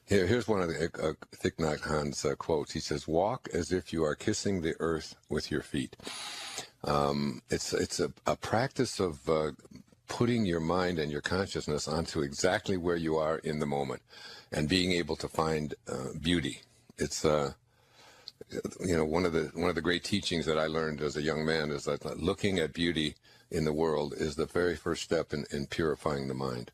Here's one of the Thich Nhat Hanh's quotes. He says, "Walk as if you are kissing the earth with your feet." It's a practice of putting your mind and your consciousness onto exactly where you are in the moment, and being able to find beauty. It's one of the great teachings that I learned as a young man is that looking at beauty in the world is the very first step in purifying the mind.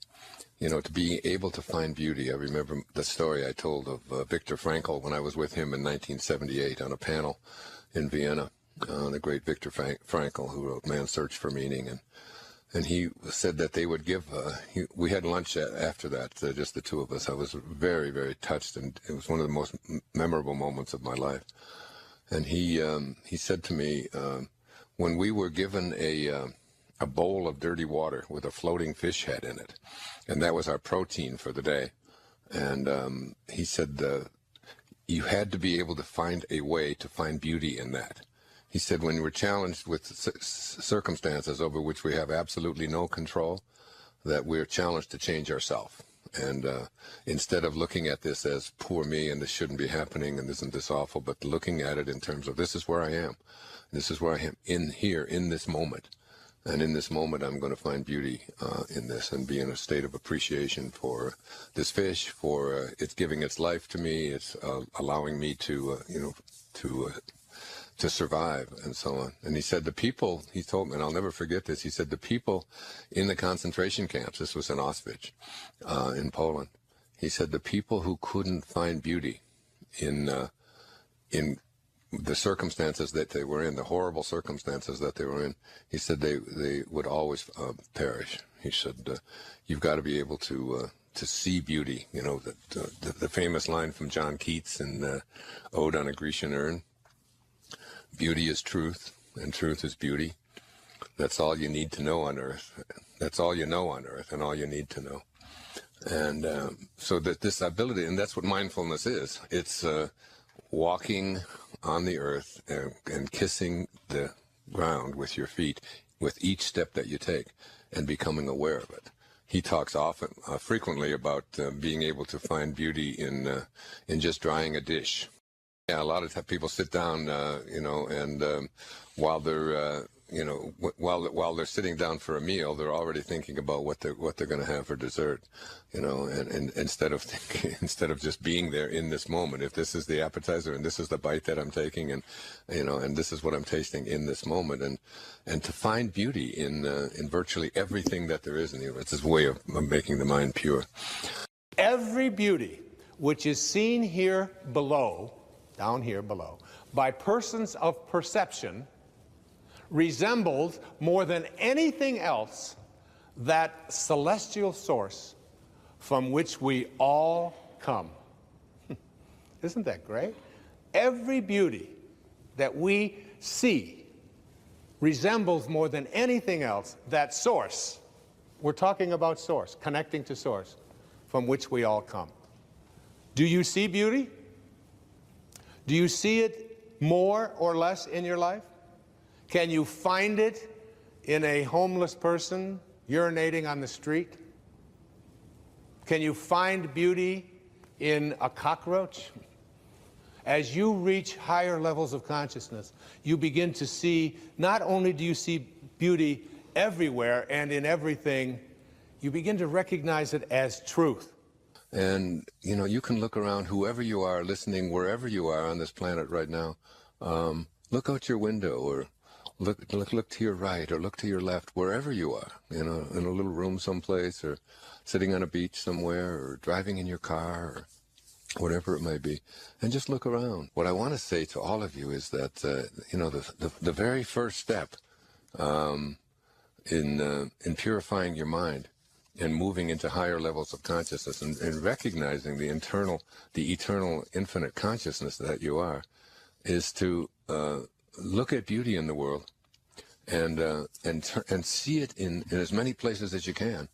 To be able to find beauty. I remember the story I told of Viktor Frankl when I was with him in 1978 on a panel in Vienna. The great Viktor Frankl, who wrote Man's Search for Meaning, and he said that they would give. We had lunch after that, just the two of us. I was very, very touched, and it was one of the most memorable moments of my life. And he said to me, when we were given a bowl of dirty water with a floating fish head in it, and that was our protein for the day. And he said you had to be able to find a way to find beauty in that. He said when we're challenged with circumstances over which we have absolutely no control, that we're challenged to change ourselves. And instead of looking at this as poor me and this shouldn't be happening and isn't this awful, but looking at it in terms of this is where I am. This is where I am in this moment. And in this moment, I'm going to find beauty in this and be in a state of appreciation for this fish, for it's giving its life to me. It's allowing me to survive and so on. And he said the people, he told me, and I'll never forget this, he said the people in the concentration camps, this was in Auschwitz in Poland, he said the people who couldn't find beauty in the circumstances that they were in, the horrible circumstances that they were in, he said they would always perish. He said, you've got to be able to see beauty. The famous line from John Keats in Ode on a Grecian Urn, beauty is truth, and truth is beauty. That's all you need to know on earth. That's all you know on earth, and all you need to know. And so that this ability, and that's what mindfulness is. It's walking on the earth and kissing the ground with your feet with each step that you take and becoming aware of it. He talks frequently about being able to find beauty in just drying a dish. Yeah, a lot of times people sit down, and while they're while they're sitting down for a meal, they're already thinking about what they're going to have for dessert, and instead of just being there in this moment. If this is the appetizer and this is the bite that I'm taking, and and this is what I'm tasting in this moment, and to find beauty in virtually everything that there is in you. It's his way of making the mind pure. Every beauty which is seen here below, down here below, by persons of perception resembles more than anything else that celestial source from which we all come. Isn't that great? Every beauty that we see resembles more than anything else that source. We're talking about source, connecting to source, from which we all come. Do you see beauty? Do you see it more or less in your life? Can you find it in a homeless person urinating on the street? Can you find beauty in a cockroach? As you reach higher levels of consciousness, you begin to see, not only do you see beauty everywhere and in everything, you begin to recognize it as truth. And, you can look around, whoever you are, listening, wherever you are on this planet right now, look out your window, or look to your right, or look to your left, wherever you are, in a little room someplace, or sitting on a beach somewhere, or driving in your car, or whatever it may be, and just look around. What I want to say to all of you is that, the very first step in purifying your mind and moving into higher levels of consciousness and recognizing the eternal, infinite consciousness that you are, is to look at beauty in the world and see it in as many places as you can.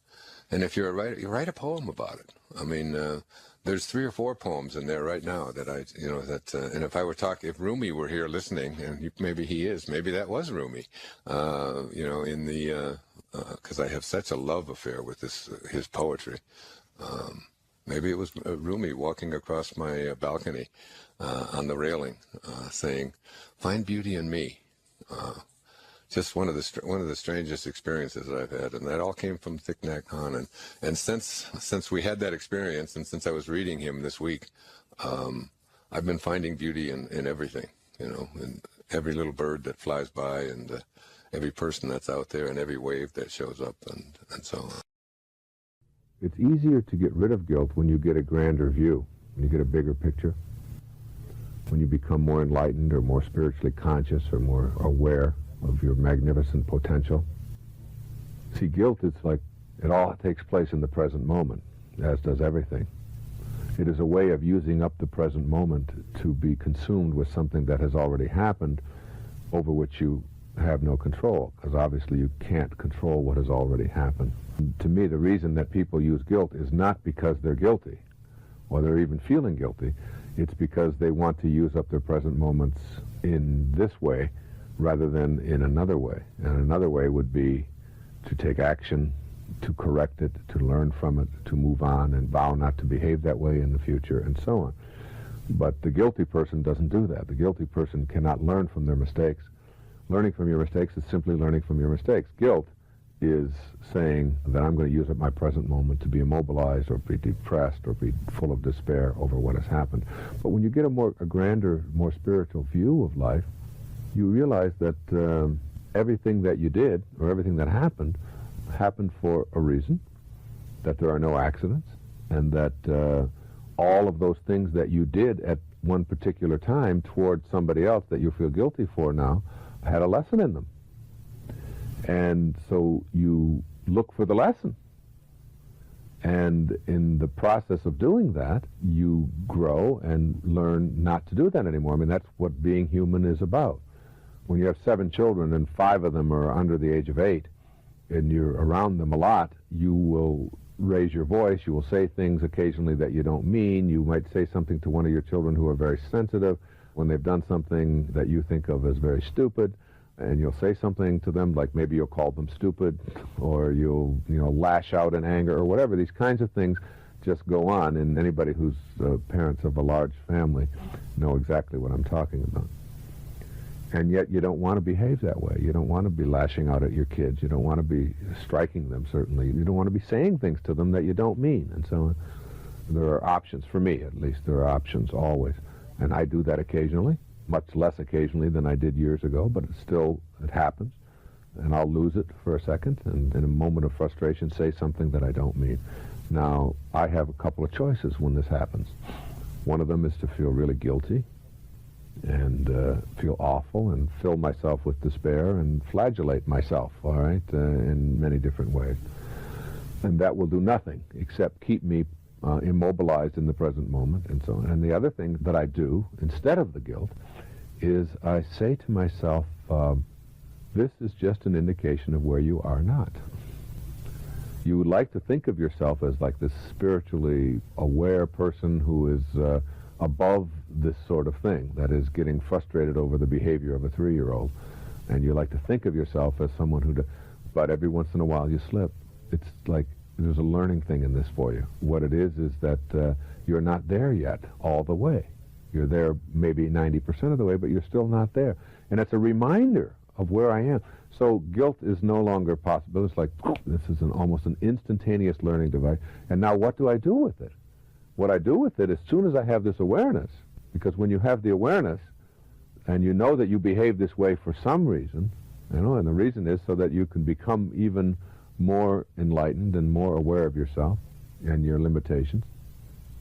And if you're a writer, you write a poem about it. I mean, there's 3 or 4 poems in there right now that and if I were talking, if Rumi were here listening, and maybe he is, maybe that was Rumi, because I have such a love affair with his poetry. Maybe it was Rumi walking across my balcony on the railing, saying, "Find beauty in me." Just one of the strangest experiences that I've had, and that all came from Thich Nhat Hanh. And since we had that experience, and since I was reading him this week, I've been finding beauty in everything, in every little bird that flies by, and every person that's out there, and every wave that shows up, and so on. It's easier to get rid of guilt when you get a grander view, when you get a bigger picture, when you become more enlightened or more spiritually conscious or more aware of your magnificent potential. See, guilt is like it all takes place in the present moment, as does everything. It is a way of using up the present moment to be consumed with something that has already happened over which you have no control, because obviously you can't control what has already happened. And to me, the reason that people use guilt is not because they're guilty or they're even feeling guilty. It's because they want to use up their present moments in this way rather than in another way. And another way would be to take action, to correct it, to learn from it, to move on and vow not to behave that way in the future, and so on. But the guilty person doesn't do that. The guilty person cannot learn from their mistakes. Learning from your mistakes is simply learning from your mistakes. Guilt is saying that I'm going to use up my present moment to be immobilized or be depressed or be full of despair over what has happened. But when you get a grander, more spiritual view of life, you realize that everything that you did or everything that happened for a reason, that there are no accidents, and that all of those things that you did at one particular time toward somebody else that you feel guilty for now had a lesson in them. And so you look for the lesson. And in the process of doing that, you grow and learn not to do that anymore. I mean, that's what being human is about. When you have 7 children and 5 of them are under the age of 8, and you're around them a lot, you will raise your voice, you will say things occasionally that you don't mean. You might say something to one of your children who are very sensitive when they've done something that you think of as very stupid, and you'll say something to them, like maybe you'll call them stupid, or you'll lash out in anger or whatever. These kinds of things just go on, and anybody who's parents of a large family know exactly what I'm talking about. And yet you don't want to behave that way. You don't want to be lashing out at your kids. You don't want to be striking them, certainly. You don't want to be saying things to them that you don't mean, and so on. There are options, for me at least, there are options always. And I do that occasionally, much less occasionally than I did years ago, but it happens. And I'll lose it for a second, and in a moment of frustration say something that I don't mean. Now, I have a couple of choices when this happens. One of them is to feel really guilty, and feel awful and fill myself with despair and flagellate myself, all right, in many different ways. And that will do nothing except keep me immobilized in the present moment and so on. And the other thing that I do instead of the guilt is I say to myself, this is just an indication of where you are not. You would like to think of yourself as like this spiritually aware person who is above this sort of thing, that is getting frustrated over the behavior of a 3-year-old, and you like to think of yourself as someone who, but every once in a while you slip. It's like there's a learning thing in this for you. What it is that you're not there yet all the way. You're there maybe 90% of the way, but you're still not there. And it's a reminder of where I am. So guilt is no longer possible. It's like, this is almost an instantaneous learning device. And now what do I do with it? What I do with it, as soon as I have this awareness, because when you have the awareness and you know that you behave this way for some reason, and the reason is so that you can become even more enlightened and more aware of yourself and your limitations,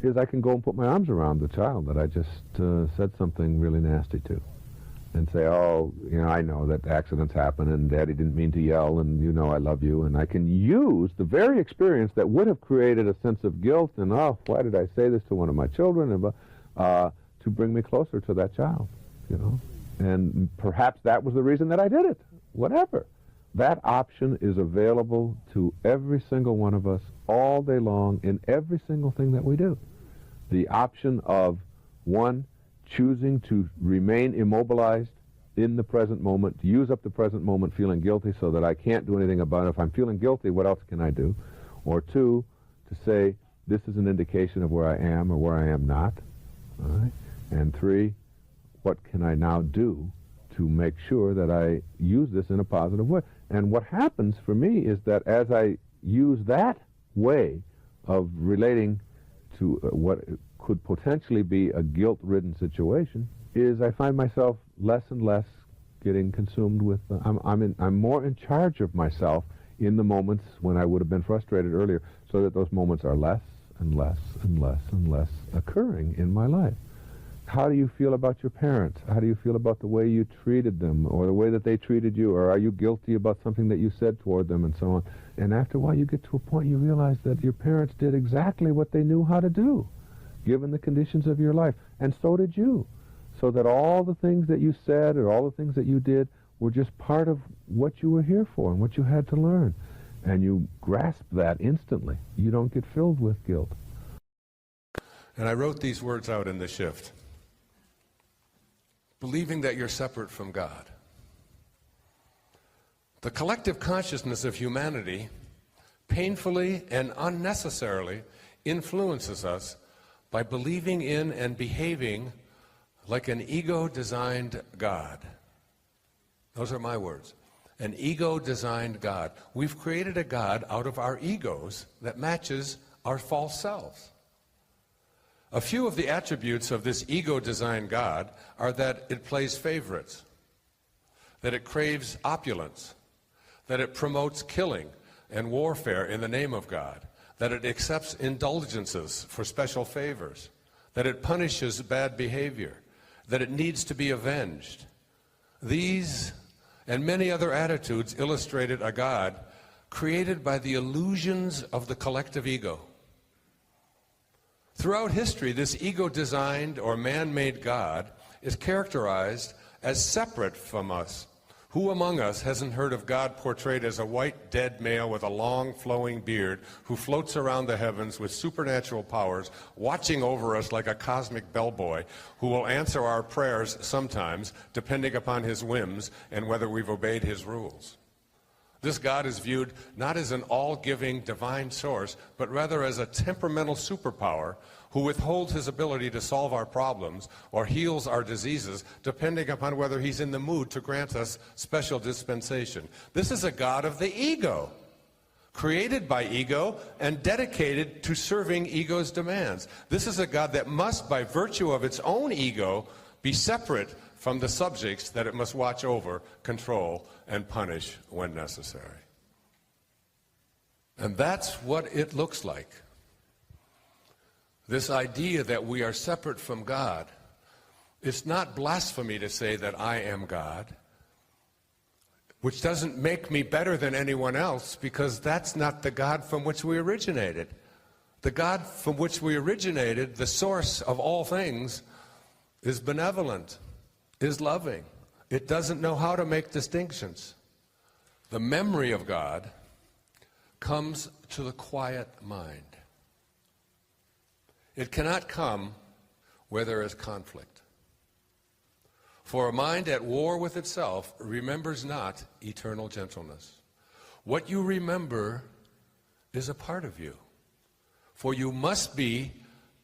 is I can go and put my arms around the child that I just said something really nasty to, and say, oh, I know that accidents happen, and Daddy didn't mean to yell, and I love you, and I can use the very experience that would have created a sense of guilt and, oh, why did I say this to one of my children, and to bring me closer to that child, and perhaps that was the reason that I did it, whatever. That option is available to every single one of us all day long in every single thing that we do. The option of, 1, choosing to remain immobilized in the present moment, to use up the present moment feeling guilty so that I can't do anything about it. If I'm feeling guilty, what else can I do? Or 2, to say, this is an indication of where I am or where I am not. All right? And 3, what can I now do to make sure that I use this in a positive way? And what happens for me is that as I use that way of relating to what could potentially be a guilt-ridden situation, is I find myself less and less getting consumed with, I'm more in charge of myself in the moments when I would have been frustrated earlier, so that those moments are less and less and less and less occurring in my life. How do you feel about your parents? How do you feel about the way you treated them, or the way that they treated you, or are you guilty about something that you said toward them, and so on? And after a while you get to a point you realize that your parents did exactly what they knew how to do, given the conditions of your life, and so did you. So that all the things that you said or all the things that you did were just part of what you were here for and what you had to learn. And you grasp that instantly. You don't get filled with guilt. And I wrote these words out in the shift. Believing that you're separate from God. The collective consciousness of humanity painfully and unnecessarily influences us by believing in and behaving like an ego-designed God. Those are my words. An ego-designed God. We've created a God out of our egos that matches our false selves. A few of the attributes of this ego-designed God are that it plays favorites, that it craves opulence, that it promotes killing and warfare in the name of God, that it accepts indulgences for special favors, that it punishes bad behavior, that it needs to be avenged. These and many other attitudes illustrated a God created by the illusions of the collective ego. Throughout history, this ego-designed or man-made God is characterized as separate from us. Who among us hasn't heard of God portrayed as a white, dead male with a long, flowing beard who floats around the heavens with supernatural powers, watching over us like a cosmic bellboy who will answer our prayers sometimes, depending upon his whims and whether we've obeyed his rules? This God is viewed not as an all-giving divine source, but rather as a temperamental superpower who withholds his ability to solve our problems or heals our diseases, depending upon whether he's in the mood to grant us special dispensation. This is a God of the ego, created by ego and dedicated to serving ego's demands. This is a God that must, by virtue of its own ego, be separate from the subjects that it must watch over, control, and punish when necessary. And that's what it looks like. This idea that we are separate from God. It's not blasphemy to say that I am God, which doesn't make me better than anyone else, because that's not the God from which we originated. The God from which we originated, the source of all things, is benevolent, is loving. It doesn't know how to make distinctions. The memory of God comes to the quiet mind. It cannot come where there is conflict. For a mind at war with itself remembers not eternal gentleness. What you remember is a part of you. For you must be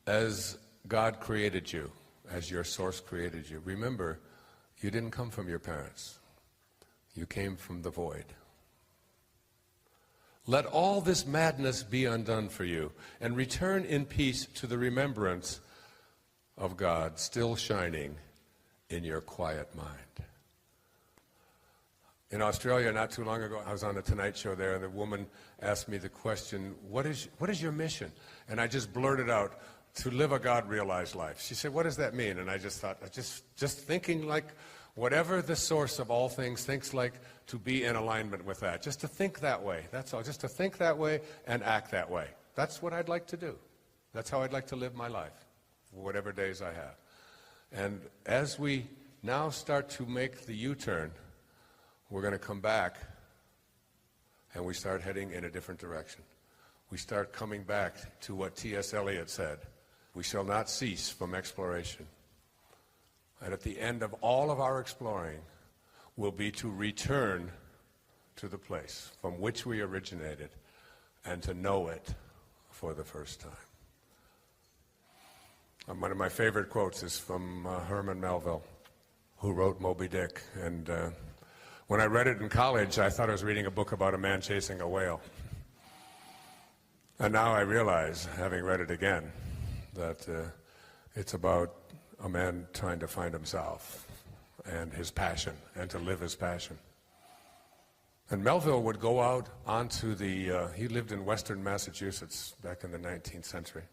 as God created you, as your source created you. Remember, you didn't come from your parents. You came from the void. Let all this madness be undone for you, and return in peace to the remembrance of God still shining in your quiet mind. In Australia, not too long ago, I was on the Tonight Show there, and the woman asked me the question, what is your mission? And I just blurted out, to live a God-realized life. She said, what does that mean? And I just thought, just thinking like whatever the source of all things thinks like, to be in alignment with that. Just to think that way, that's all. Just to think that way and act that way. That's what I'd like to do. That's how I'd like to live my life, whatever days I have. And as we now start to make the U-turn, we're going to come back and we start heading in a different direction. We start coming back to what T.S. Eliot said. We shall not cease from exploration. And at the end of all of our exploring will be to return to the place from which we originated and to know it for the first time. One of my favorite quotes is from Herman Melville, who wrote Moby Dick. And when I read it in college, I thought I was reading a book about a man chasing a whale. And now I realize, having read it again, that it's about a man trying to find himself and his passion, and to live his passion. And Melville would go out onto the, he lived in western Massachusetts back in the 19th century.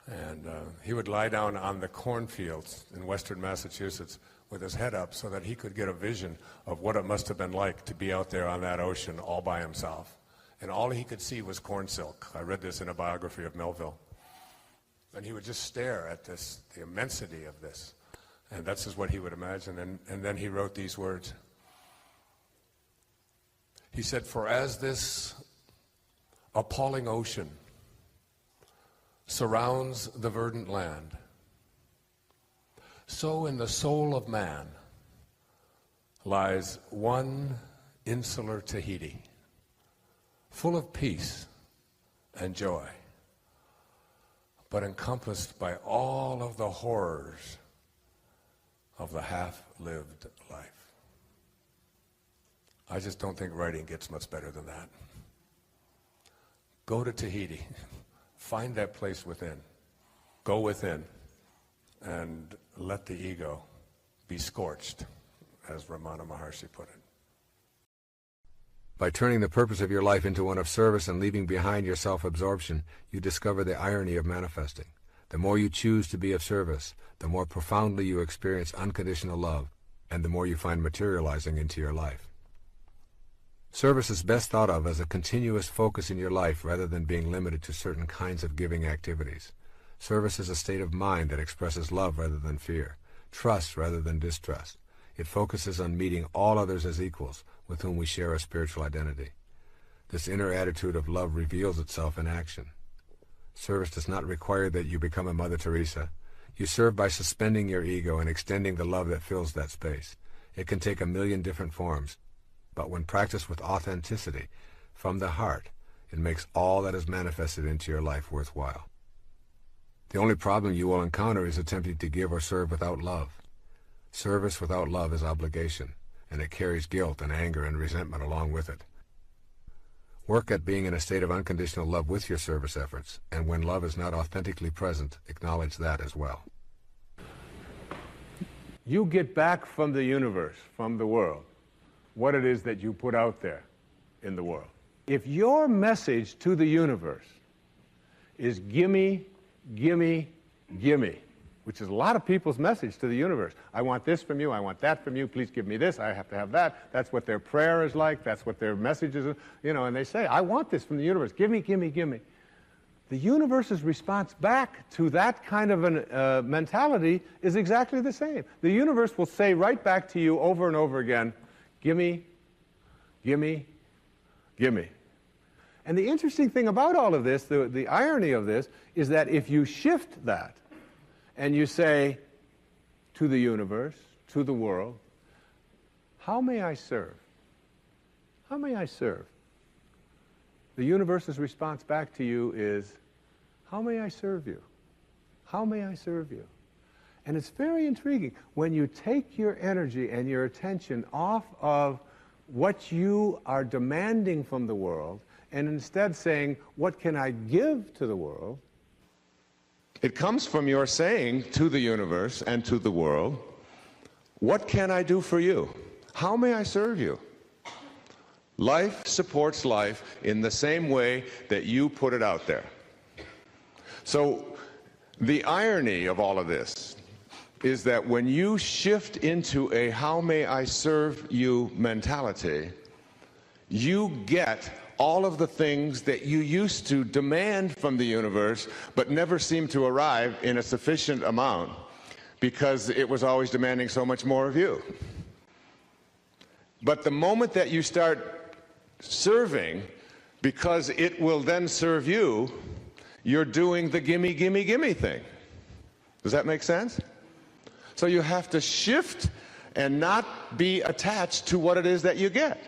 And he would lie down on the cornfields in western Massachusetts with his head up so that he could get a vision of what it must have been like to be out there on that ocean all by himself. And all he could see was corn silk. I read this in a biography of Melville. And he would just stare at this, the immensity of this. And that's just what he would imagine. And then he wrote these words. He said, "For as this appalling ocean surrounds the verdant land, so in the soul of man lies one insular Tahiti, full of peace and joy, but encompassed by all of the horrors of the half-lived life." I just don't think writing gets much better than that. Go to Tahiti. Find that place within. Go within and let the ego be scorched, as Ramana Maharshi put it. By turning the purpose of your life into one of service and leaving behind your self-absorption, you discover the irony of manifesting. The more you choose to be of service, the more profoundly you experience unconditional love, and the more you find materializing into your life. Service is best thought of as a continuous focus in your life rather than being limited to certain kinds of giving activities. Service is a state of mind that expresses love rather than fear, trust rather than distrust. It focuses on meeting all others as equals with whom we share a spiritual identity. This inner attitude of love reveals itself in action. Service does not require that you become a Mother Teresa. You serve by suspending your ego and extending the love that fills that space. It can take a million different forms, but when practiced with authenticity, from the heart, it makes all that is manifested into your life worthwhile. The only problem you will encounter is attempting to give or serve without love. Service without love is obligation, and it carries guilt and anger and resentment along with it. Work at being in a state of unconditional love with your service efforts, and when love is not authentically present, acknowledge that as well. You get back from the universe, from the world, what it is that you put out there in the world. If your message to the universe is gimme, gimme, gimme, which is a lot of people's message to the universe. I want this from you, I want that from you, please give me this, I have to have that. That's what their prayer is like, that's what their message is, you know, and they say, I want this from the universe, gimme, gimme, gimme. The universe's response back to that kind of a mentality is exactly the same. The universe will say right back to you over and over again, gimme, gimme, gimme. And the interesting thing about all of this, the irony of this, is that if you shift that and you say to the universe, to the world, how may I serve? How may I serve? The universe's response back to you is, how may I serve you? How may I serve you? And it's very intriguing. When you take your energy and your attention off of what you are demanding from the world, and instead saying, what can I give to the world? It comes from your saying to the universe and to the world, what can I do for you? How may I serve you? Life supports life in the same way that you put it out there. So the irony of all of this is that when you shift into a how may I serve you mentality, you get all of the things that you used to demand from the universe but never seemed to arrive in a sufficient amount because it was always demanding so much more of you. But the moment that you start serving because it will then serve you, you're doing the gimme, gimme, gimme thing. Does that make sense? So you have to shift and not be attached to what it is that you get.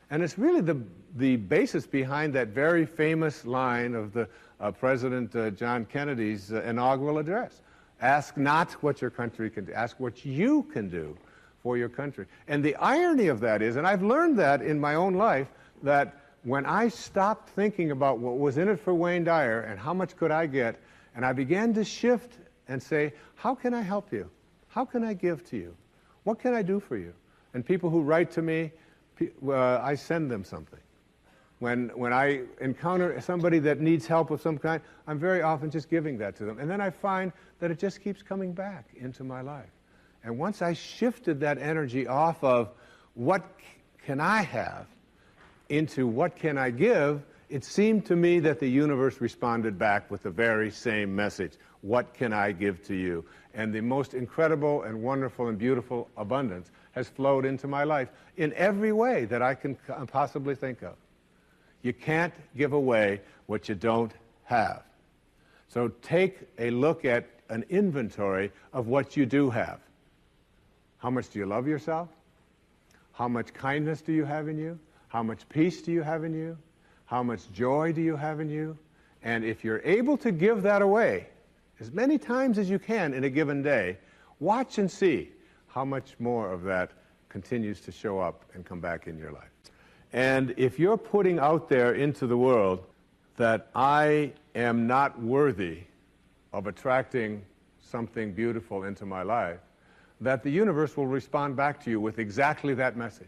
And it's really the basis behind that very famous line of President John Kennedy's inaugural address. Ask not what your country can do, ask what you can do for your country. And the irony of that is, and I've learned that in my own life, that when I stopped thinking about what was in it for Wayne Dyer and how much could I get, and I began to shift and say, how can I help you? How can I give to you? What can I do for you? And people who write to me, I send them something. When I encounter somebody that needs help of some kind, I'm very often just giving that to them. And then I find that it just keeps coming back into my life. And once I shifted that energy off of what can I have into what can I give, it seemed to me that the universe responded back with the very same message. What can I give to you? And the most incredible and wonderful and beautiful abundance has flowed into my life in every way that I can possibly think of. You can't give away what you don't have. So take a look at an inventory of what you do have. How much do you love yourself? How much kindness do you have in you? How much peace do you have in you? How much joy do you have in you? And if you're able to give that away as many times as you can in a given day, watch and see how much more of that continues to show up and come back in your life. And if you're putting out there into the world that I am not worthy of attracting something beautiful into my life, that the universe will respond back to you with exactly that message.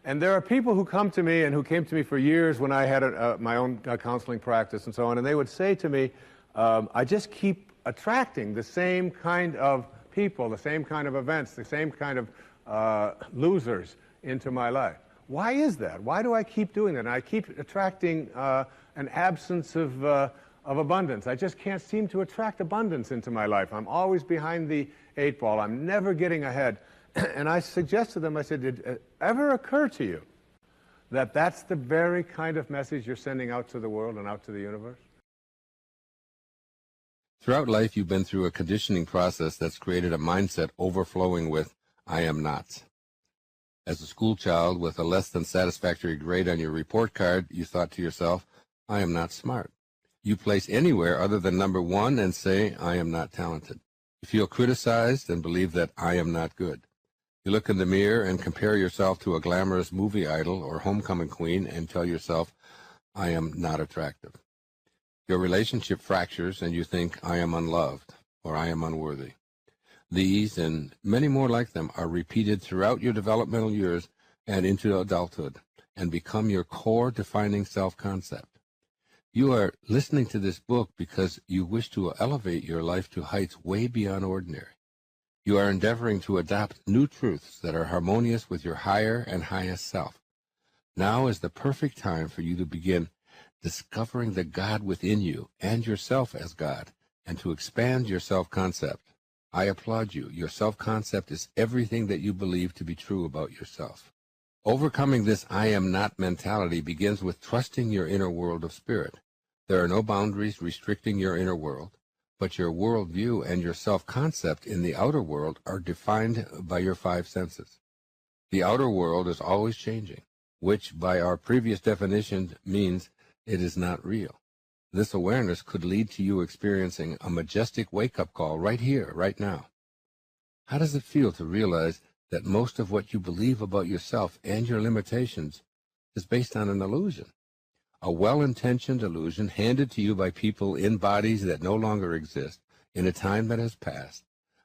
And there are people who come to me and who came to me for years when I had my own counseling practice and so on, and they would say to me, I just keep attracting the same kind of people, the same kind of events, the same kind of losers into my life. Why is that? Why do I keep doing that? And I keep attracting an absence of abundance. I just can't seem to attract abundance into my life. I'm always behind the 8 ball. I'm never getting ahead. And I suggested to them, I said, did it ever occur to you that that's the very kind of message you're sending out to the world and out to the universe? Throughout life, you've been through a conditioning process that's created a mindset overflowing with, I am not. As a school child with a less than satisfactory grade on your report card, you thought to yourself, I am not smart. You place anywhere other than number 1 and say, I am not talented. You feel criticized and believe that I am not good. You look in the mirror and compare yourself to a glamorous movie idol or homecoming queen and tell yourself, I am not attractive. Your relationship fractures and you think, I am unloved or I am unworthy. These and many more like them are repeated throughout your developmental years and into adulthood and become your core defining self-concept. You are listening to this book because you wish to elevate your life to heights way beyond ordinary. You are endeavoring to adopt new truths that are harmonious with your higher and highest self. Now is the perfect time for you to begin discovering the God within you and yourself as God, and to expand your self-concept. I applaud you. Your self-concept is everything that you believe to be true about yourself. Overcoming this I am not mentality begins with trusting your inner world of spirit. There are no boundaries restricting your inner world, but your worldview and your self-concept in the outer world are defined by your 5 senses. The outer world is always changing, which by our previous definition means it is not real. This awareness could lead to you experiencing a majestic wake-up call right here, right now. How does it feel to realize that most of what you believe about yourself and your limitations is based on an illusion? A well-intentioned illusion handed to you by people in bodies that no longer exist in a time that has passed.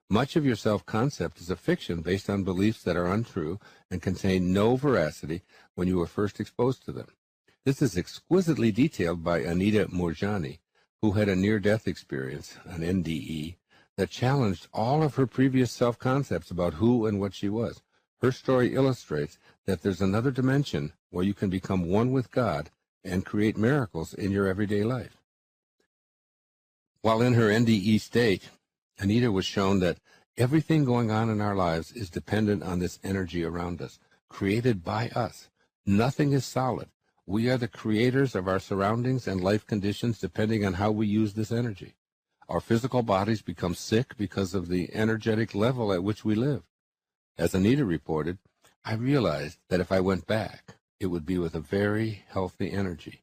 Much of your self-concept is a fiction based on beliefs that are untrue and contain no veracity when you were first exposed to them. This is exquisitely detailed by Anita Moorjani, who had a near-death experience, an NDE, that challenged all of her previous self-concepts about who and what she was. Her story illustrates that there's another dimension where you can become one with God and create miracles in your everyday life. While in her NDE state, Anita was shown that everything going on in our lives is dependent on this energy around us, created by us. Nothing is solid. We are the creators of our surroundings and life conditions depending on how we use this energy. Our physical bodies become sick because of the energetic level at which we live. As Anita reported, I realized that if I went back, it would be with a very healthy energy.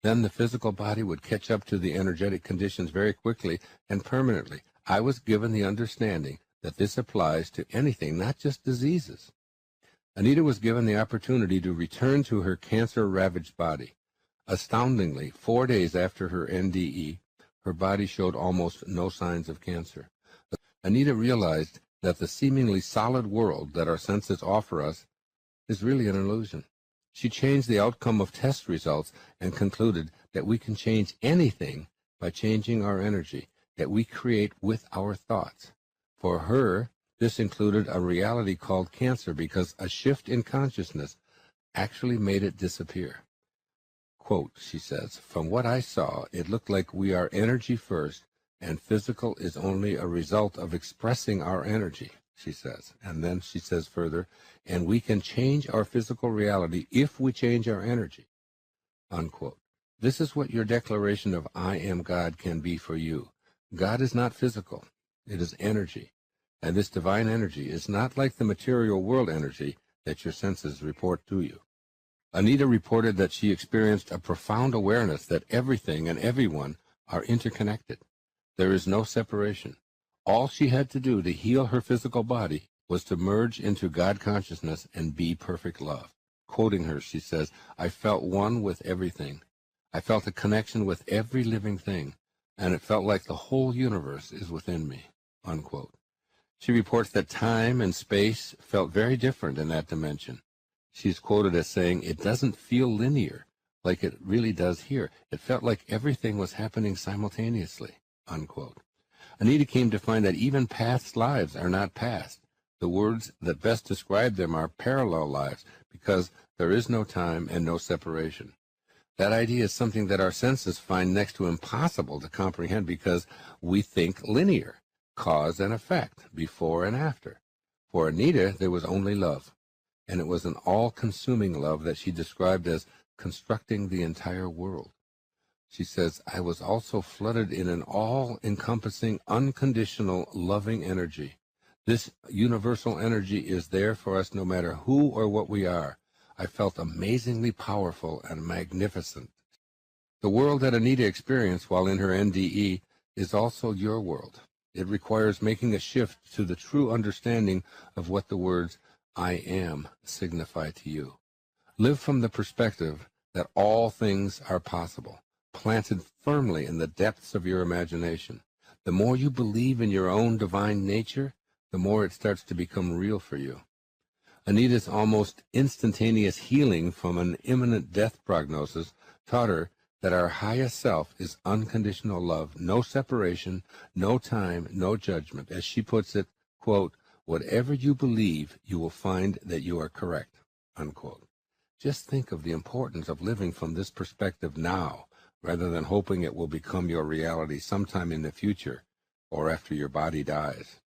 Then the physical body would catch up to the energetic conditions very quickly and permanently. I was given the understanding that this applies to anything, not just diseases. Anita was given the opportunity to return to her cancer-ravaged body. Astoundingly, 4 days after her NDE, her body showed almost no signs of cancer. Anita realized that the seemingly solid world that our senses offer us is really an illusion. She changed the outcome of test results and concluded that we can change anything by changing our energy that we create with our thoughts. For her, this included a reality called cancer because a shift in consciousness actually made it disappear. Quote, she says, "From what I saw, it looked like we are energy first, and physical is only a result of expressing our energy," she says. And then she says further, "And we can change our physical reality if we change our energy," unquote. This is what your declaration of I am God can be for you. God is not physical. It is energy. And this divine energy is not like the material world energy that your senses report to you. Anita reported that she experienced a profound awareness that everything and everyone are interconnected. There is no separation. All she had to do to heal her physical body was to merge into God consciousness and be perfect love. Quoting her, she says, "I felt one with everything. I felt a connection with every living thing, and it felt like the whole universe is within me," unquote. She reports that time and space felt very different in that dimension. She's quoted as saying, "It doesn't feel linear like it really does here. It felt like everything was happening simultaneously," unquote. Anita came to find that even past lives are not past. The words that best describe them are parallel lives, because there is no time and no separation. That idea is something that our senses find next to impossible to comprehend because we think linear, cause and effect, before and after. For Anita, there was only love, and it was an all-consuming love that she described as constructing the entire world. She says, "I was also flooded in an all-encompassing, unconditional, loving energy. This universal energy is there for us no matter who or what we are. I felt amazingly powerful and magnificent." The world that Anita experienced while in her NDE is also your world. It requires making a shift to the true understanding of what the words I am signify to you. Live from the perspective that all things are possible, planted firmly in the depths of your imagination. The more you believe in your own divine nature, the more it starts to become real for you. Anita's almost instantaneous healing from an imminent death prognosis taught her that our highest self is unconditional love, no separation, no time, no judgment. As she puts it, quote, "Whatever you believe, you will find that you are correct," unquote. Just think of the importance of living from this perspective now, rather than hoping it will become your reality sometime in the future or after your body dies.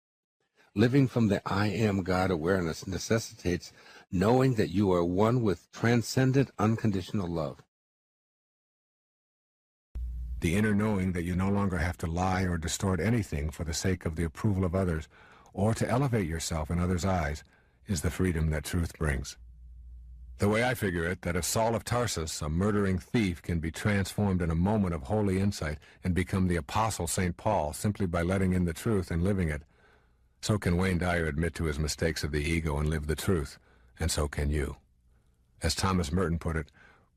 Living from the I am God awareness necessitates knowing that you are one with transcendent unconditional love. The inner knowing that you no longer have to lie or distort anything for the sake of the approval of others, or to elevate yourself in others' eyes, is the freedom that truth brings. The way I figure it, that if Saul of Tarsus, a murdering thief, can be transformed in a moment of holy insight and become the Apostle St. Paul simply by letting in the truth and living it, so can Wayne Dyer admit to his mistakes of the ego and live the truth, and so can you. As Thomas Merton put it,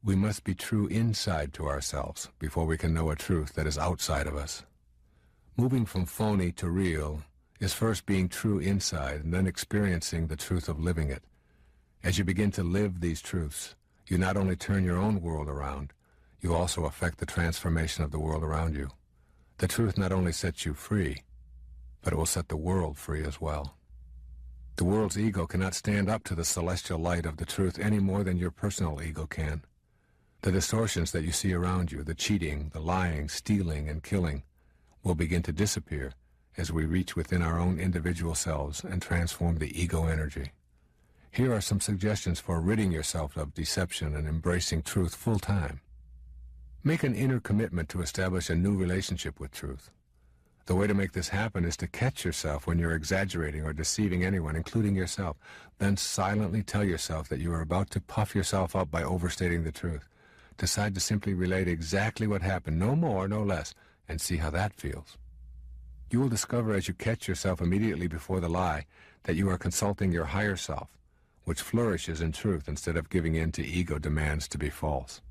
we must be true inside to ourselves before we can know a truth that is outside of us. Moving from phony to real is first being true inside and then experiencing the truth of living it. As you begin to live these truths, you not only turn your own world around, you also affect the transformation of the world around you. The truth not only sets you free, but it will set the world free as well. The world's ego cannot stand up to the celestial light of the truth any more than your personal ego can. The distortions that you see around you, the cheating, the lying, stealing, and killing, will begin to disappear as we reach within our own individual selves and transform the ego energy. Here are some suggestions for ridding yourself of deception and embracing truth full time. Make an inner commitment to establish a new relationship with truth. The way to make this happen is to catch yourself when you're exaggerating or deceiving anyone, including yourself. Then silently tell yourself that you are about to puff yourself up by overstating the truth. Decide to simply relate exactly what happened, no more, no less, and see how that feels. You will discover as you catch yourself immediately before the lie that you are consulting your higher self, which flourishes in truth instead of giving in to ego demands to be false.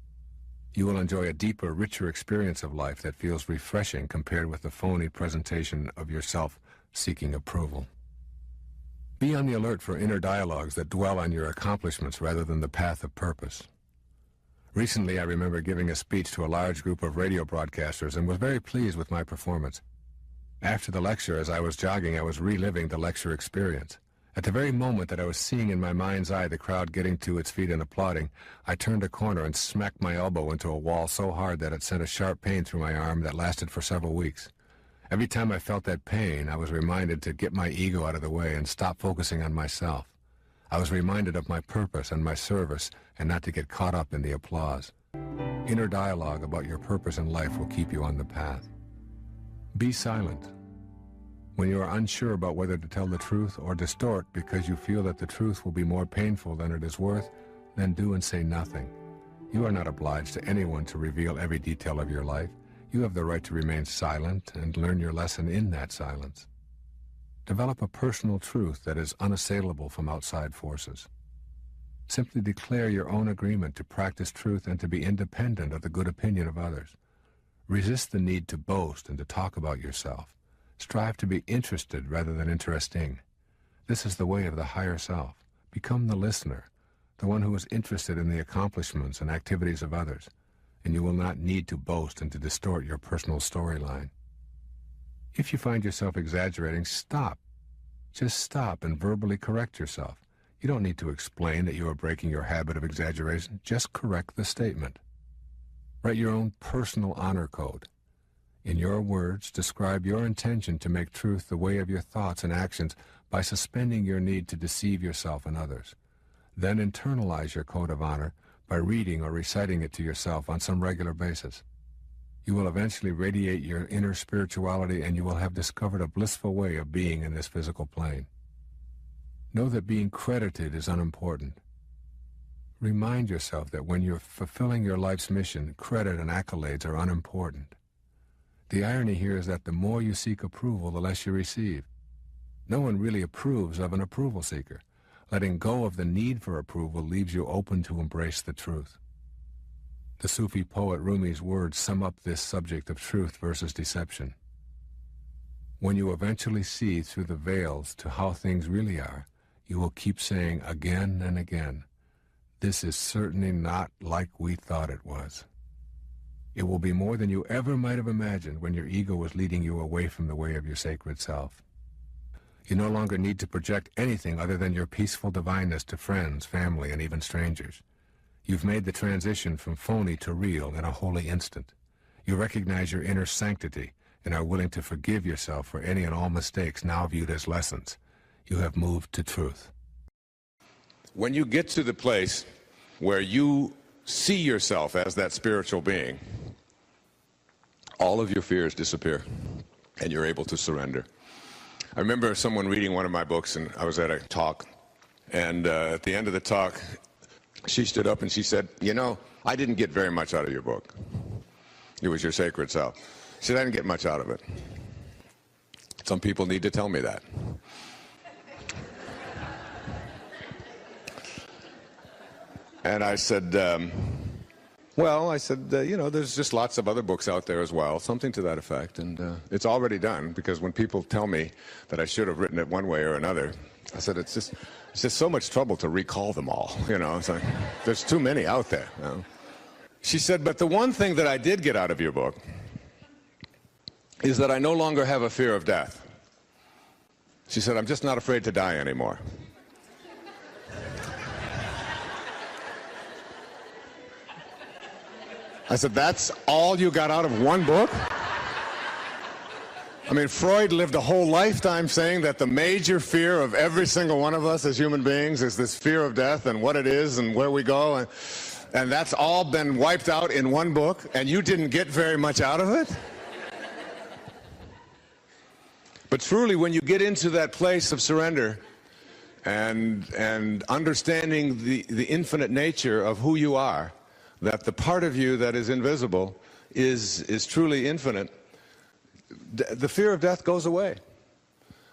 You will enjoy a deeper, richer experience of life that feels refreshing compared with the phony presentation of yourself seeking approval. Be on the alert for inner dialogues that dwell on your accomplishments rather than the path of purpose. Recently, I remember giving a speech to a large group of radio broadcasters and was very pleased with my performance. After the lecture, as I was jogging, I was reliving the lecture experience. At the very moment that I was seeing in my mind's eye the crowd getting to its feet and applauding, I turned a corner and smacked my elbow into a wall so hard that it sent a sharp pain through my arm that lasted for several weeks. Every time I felt that pain, I was reminded to get my ego out of the way and stop focusing on myself. I was reminded of my purpose and my service and not to get caught up in the applause. Inner dialogue about your purpose in life will keep you on the path. Be silent. When you are unsure about whether to tell the truth or distort because you feel that the truth will be more painful than it is worth, then do and say nothing. You are not obliged to anyone to reveal every detail of your life. You have the right to remain silent and learn your lesson in that silence. Develop a personal truth that is unassailable from outside forces. Simply declare your own agreement to practice truth and to be independent of the good opinion of others. Resist the need to boast and to talk about yourself. Strive to be interested rather than interesting. This is the way of the higher self. Become the listener, the one who is interested in the accomplishments and activities of others, and you will not need to boast and to distort your personal storyline. If you find yourself exaggerating, stop. Just stop and verbally correct yourself. You don't need to explain that you are breaking your habit of exaggeration. Just correct the statement. Write your own personal honor code. In your words, describe your intention to make truth the way of your thoughts and actions by suspending your need to deceive yourself and others. Then internalize your code of honor by reading or reciting it to yourself on some regular basis. You will eventually radiate your inner spirituality and you will have discovered a blissful way of being in this physical plane. Know that being credited is unimportant. Remind yourself that when you're fulfilling your life's mission, credit and accolades are unimportant. The irony here is that the more you seek approval, the less you receive. No one really approves of an approval seeker. Letting go of the need for approval leaves you open to embrace the truth. The Sufi poet Rumi's words sum up this subject of truth versus deception. When you eventually see through the veils to how things really are, you will keep saying again and again, "This is certainly not like we thought it was." It will be more than you ever might have imagined when your ego was leading you away from the way of your sacred self. You no longer need to project anything other than your peaceful divineness to friends, family, and even strangers. You've made the transition from phony to real in a holy instant. You recognize your inner sanctity and are willing to forgive yourself for any and all mistakes now viewed as lessons. You have moved to truth. When you get to the place where you see yourself as that spiritual being, all of your fears disappear and you're able to surrender. I remember someone reading one of my books, and I was at a talk, and at the end of the talk, she stood up and she said, "You know, I didn't get very much out of your book. It was your sacred self." She said, "I didn't get much out of it." Some people need to tell me that. And I said, you know, there's just lots of other books out there as well, something to that effect. And it's already done, because when people tell me that I should have written it one way or another, I said, it's just so much trouble to recall them all. You know, it's like, there's too many out there. You know? She said, "But the one thing that I did get out of your book is that I no longer have a fear of death." She said, "I'm just not afraid to die anymore." I said, "That's all you got out of one book?" I mean, Freud lived a whole lifetime saying that the major fear of every single one of us as human beings is this fear of death and what it is and where we go. And that's all been wiped out in one book, and you didn't get very much out of it? But truly, when you get into that place of surrender and understanding the infinite nature of who you are, that the part of you that is invisible is truly infinite, the fear of death goes away.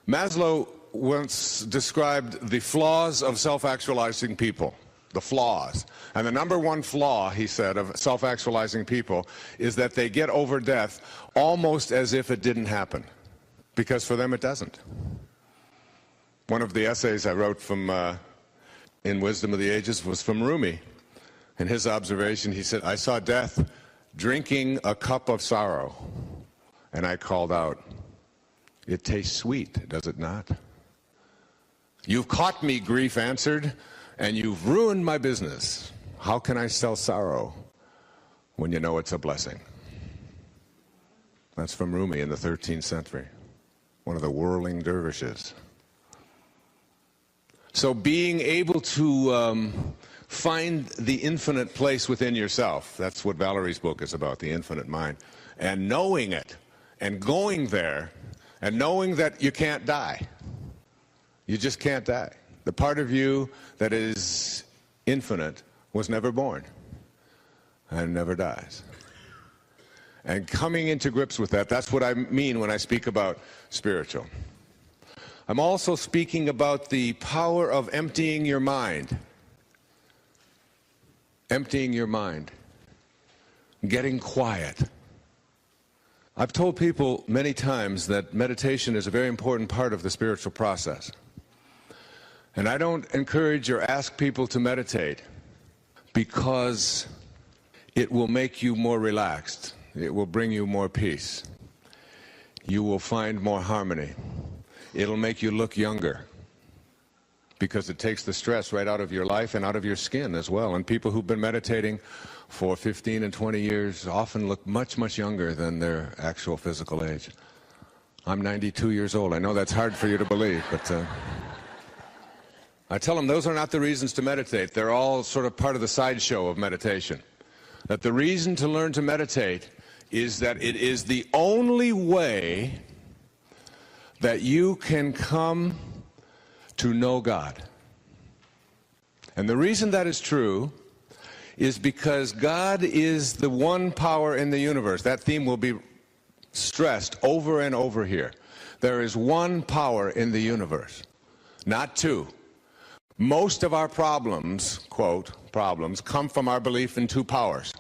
Maslow once described the flaws of self-actualizing people, the flaws. And the number one flaw, he said, of self-actualizing people is that they get over death almost as if it didn't happen, because for them it doesn't. One of the essays I wrote from in Wisdom of the Ages was from Rumi. In his observation, he said, "I saw death drinking a cup of sorrow, and I called out, 'It tastes sweet, does it not?' 'You've caught me,' grief answered, 'and you've ruined my business. How can I sell sorrow when you know it's a blessing?'" That's from Rumi in the 13th century, one of the whirling dervishes. So being able to find the infinite place within yourself, that's what Valerie's book is about, the infinite mind, and knowing it, and going there, and knowing that you can't die. You just can't die. The part of you that is infinite was never born and never dies. And coming into grips with that, that's what I mean when I speak about spiritual. I'm also speaking about the power of emptying your mind. Emptying your mind. Getting quiet. I've told people many times that meditation is a very important part of the spiritual process. And I don't encourage or ask people to meditate because it will make you more relaxed. It will bring you more peace. You will find more harmony. It'll make you look younger because it takes the stress right out of your life and out of your skin as well. And people who've been meditating for 15 and 20 years often look much, much younger than their actual physical age. I'm 92 years old. I know that's hard for you to believe, but I tell them those are not the reasons to meditate. They're all sort of part of the sideshow of meditation. That the reason to learn to meditate is that it is the only way that you can come to know God. And the reason that is true is because God is the one power in the universe. That theme will be stressed over and over here. There is one power in the universe, not two. Most of our problems, quote, problems, come from our belief in two powers.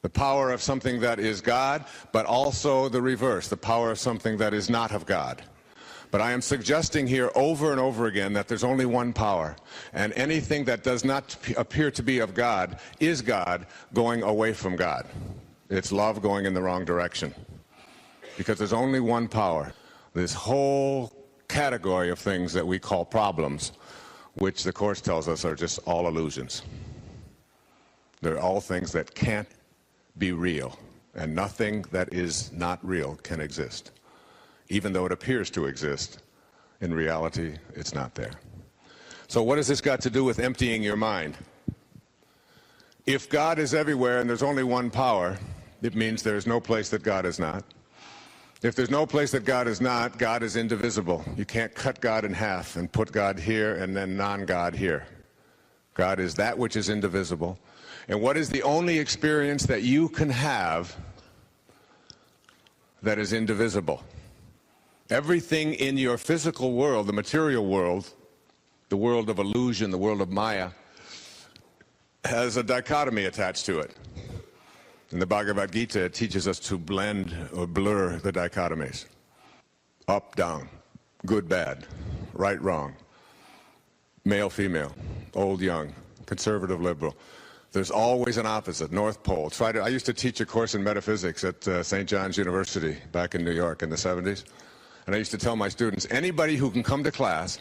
The power of something that is God, but also the reverse, the power of something that is not of God. But I am suggesting here over and over again that there's only one power, and anything that does not appear to be of God is God going away from God. It's love going in the wrong direction, because there's only one power. This whole category of things that we call problems, which the Course tells us are just all illusions. They're all things that can't be real, and nothing that is not real can exist. Even though it appears to exist, in reality, it's not there. So what has this got to do with emptying your mind? If God is everywhere and there's only one power, it means there's no place that God is not. If there's no place that God is not, God is indivisible. You can't cut God in half and put God here and then non-God here. God is that which is indivisible. And what is the only experience that you can have that is indivisible? Everything in your physical world, the material world, the world of illusion, the world of Maya, has a dichotomy attached to it. In the Bhagavad Gita, it teaches us to blend or blur the dichotomies. Up, down, good, bad, right, wrong, male, female, old, young, conservative, liberal. There's always an opposite, North Pole. I used to teach a course in metaphysics at St. John's University back in New York in the 70s. And I used to tell my students, anybody who can come to class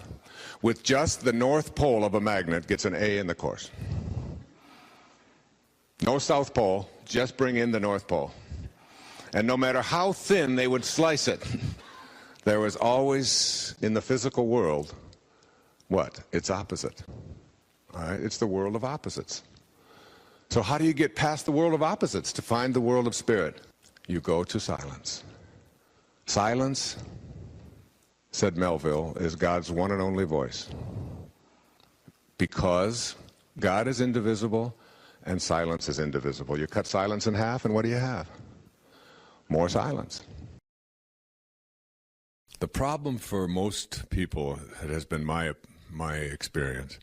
with just the North Pole of a magnet gets an A in the course. No South Pole, just bring in the North Pole. And no matter how thin they would slice it, there was always in the physical world, what? Its opposite. All right? It's the world of opposites. So how do you get past the world of opposites to find the world of spirit? You go to silence. Silence, said Melville, is God's one and only voice. Because God is indivisible and silence is indivisible. You cut silence in half, and what do you have? More silence. The problem for most people, it has been my experience,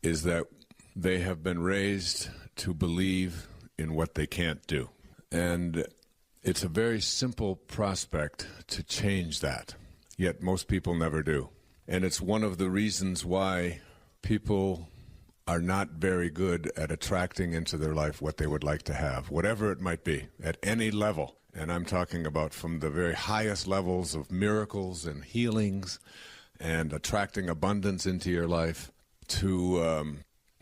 is that they have been raised to believe in what they can't do. And it's a very simple prospect to change that, yet most people never do. And it's one of the reasons why people are not very good at attracting into their life what they would like to have, whatever it might be, at any level. And I'm talking about from the very highest levels of miracles and healings and attracting abundance into your life to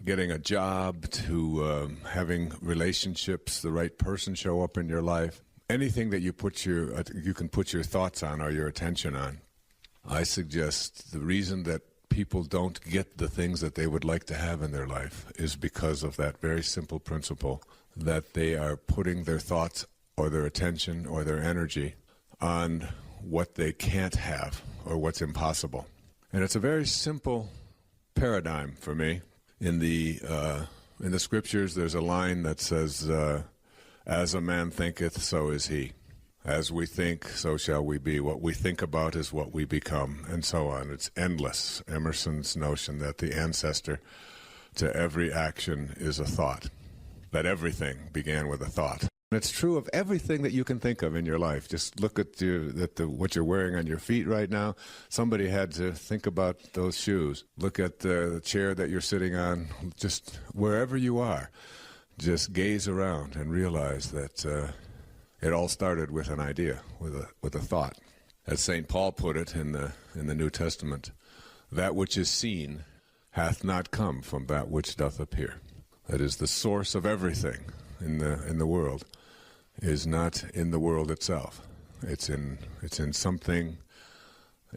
getting a job, to having relationships, the right person show up in your life. Anything that you can put your thoughts on or your attention on. I suggest the reason that people don't get the things that they would like to have in their life is because of that very simple principle that they are putting their thoughts or their attention or their energy on what they can't have or what's impossible. And it's a very simple paradigm for me. In the scriptures, there's a line that says, as a man thinketh, so is he. As we think, so shall we be. What we think about is what we become, and so on. It's endless. Emerson's notion that the ancestor to every action is a thought, that everything began with a thought. And it's true of everything that you can think of in your life. Just look at what you're wearing on your feet right now. Somebody had to think about those shoes. Look at the chair that you're sitting on. Just wherever you are, just gaze around and realize that it all started with an idea, with a thought. As St. Paul put it in the New Testament, that which is seen hath not come from that which doth appear. That is, the source of everything in the world is not in the world itself. It's in something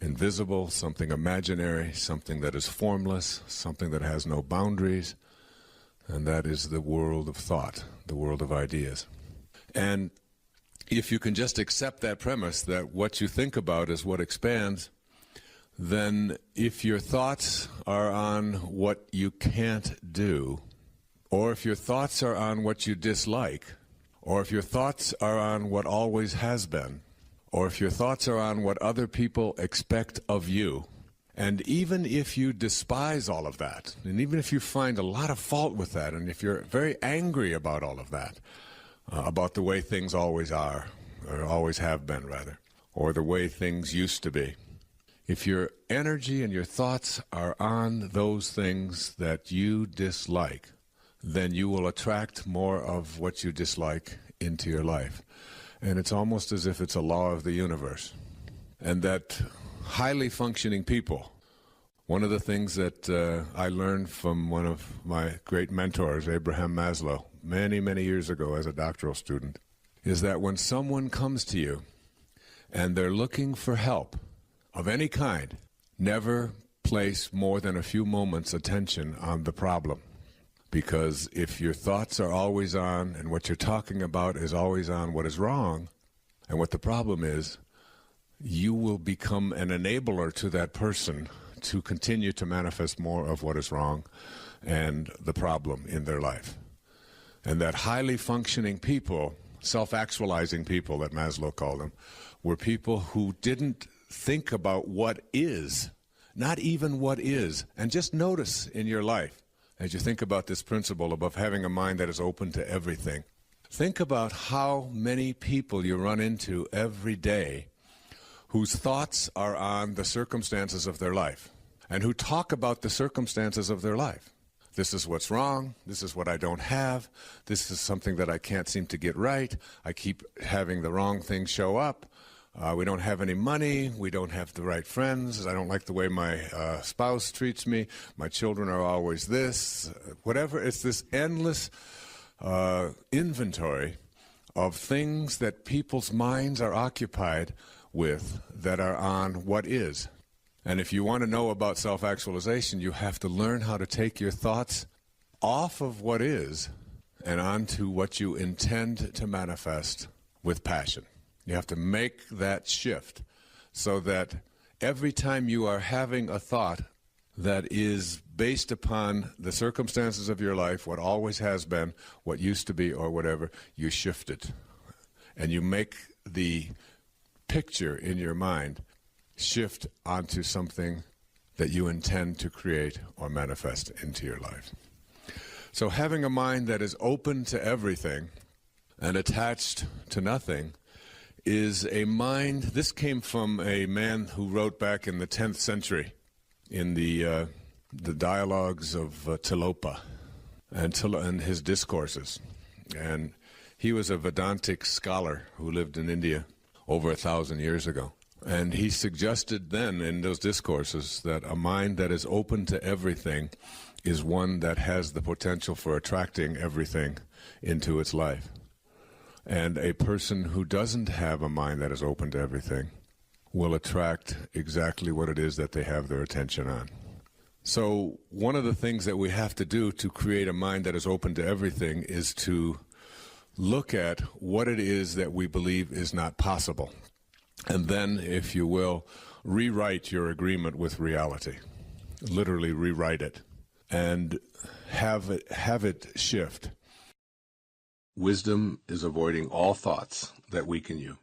invisible, something imaginary, something that is formless, something that has no boundaries, and that is the world of thought, the world of ideas. And if you can just accept that premise that what you think about is what expands, then if your thoughts are on what you can't do, or if your thoughts are on what you dislike, or if your thoughts are on what always has been, or if your thoughts are on what other people expect of you, and even if you despise all of that, and even if you find a lot of fault with that, and if you're very angry about all of that, about the way things always are, or always have been, rather, or the way things used to be. If your energy and your thoughts are on those things that you dislike, then you will attract more of what you dislike into your life. And it's almost as if it's a law of the universe. And that highly functioning people, one of the things that I learned from one of my great mentors, Abraham Maslow, many, many years ago as a doctoral student, is that when someone comes to you and they're looking for help of any kind, never place more than a few moments' attention on the problem. Because if your thoughts are always on, and what you're talking about is always on what is wrong, and what the problem is, you will become an enabler to that person to continue to manifest more of what is wrong and the problem in their life. And that highly functioning people, self-actualizing people that Maslow called them, were people who didn't think about what is, not even what is. And just notice in your life, as you think about this principle of having a mind that is open to everything, think about how many people you run into every day whose thoughts are on the circumstances of their life and who talk about the circumstances of their life. This is what's wrong. This is what I don't have. This is something that I can't seem to get right. I keep having the wrong things show up. We don't have any money. We don't have the right friends. I don't like the way my spouse treats me. My children are always this. Whatever. It's this endless inventory of things that people's minds are occupied with that are on what is. And if you want to know about self-actualization, you have to learn how to take your thoughts off of what is and onto what you intend to manifest with passion. You have to make that shift so that every time you are having a thought that is based upon the circumstances of your life, what always has been, what used to be, or whatever, you shift it. And you make the picture in your mind shift onto something that you intend to create or manifest into your life. So having a mind that is open to everything and attached to nothing is a mind. This came from a man who wrote back in the 10th century in the dialogues of Tilopa and his discourses. And he was a Vedantic scholar who lived in India over 1,000 years ago. And he suggested then in those discourses that a mind that is open to everything is one that has the potential for attracting everything into its life. And a person who doesn't have a mind that is open to everything will attract exactly what it is that they have their attention on. So one of the things that we have to do to create a mind that is open to everything is to look at what it is that we believe is not possible. And then, if you will, rewrite your agreement with reality. Literally rewrite it. And have it shift. Wisdom is avoiding all thoughts that weaken you.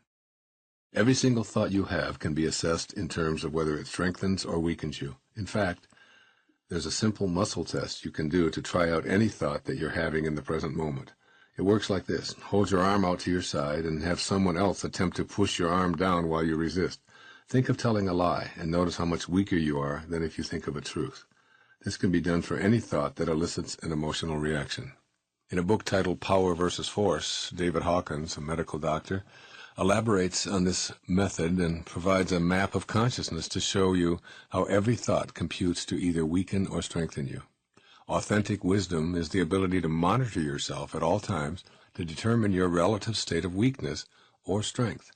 Every single thought you have can be assessed in terms of whether it strengthens or weakens you. In fact, there's a simple muscle test you can do to try out any thought that you're having in the present moment. It works like this. Hold your arm out to your side and have someone else attempt to push your arm down while you resist. Think of telling a lie and notice how much weaker you are than if you think of a truth. This can be done for any thought that elicits an emotional reaction. In a book titled Power versus Force, David Hawkins, a medical doctor, elaborates on this method and provides a map of consciousness to show you how every thought computes to either weaken or strengthen you. Authentic wisdom is the ability to monitor yourself at all times to determine your relative state of weakness or strength,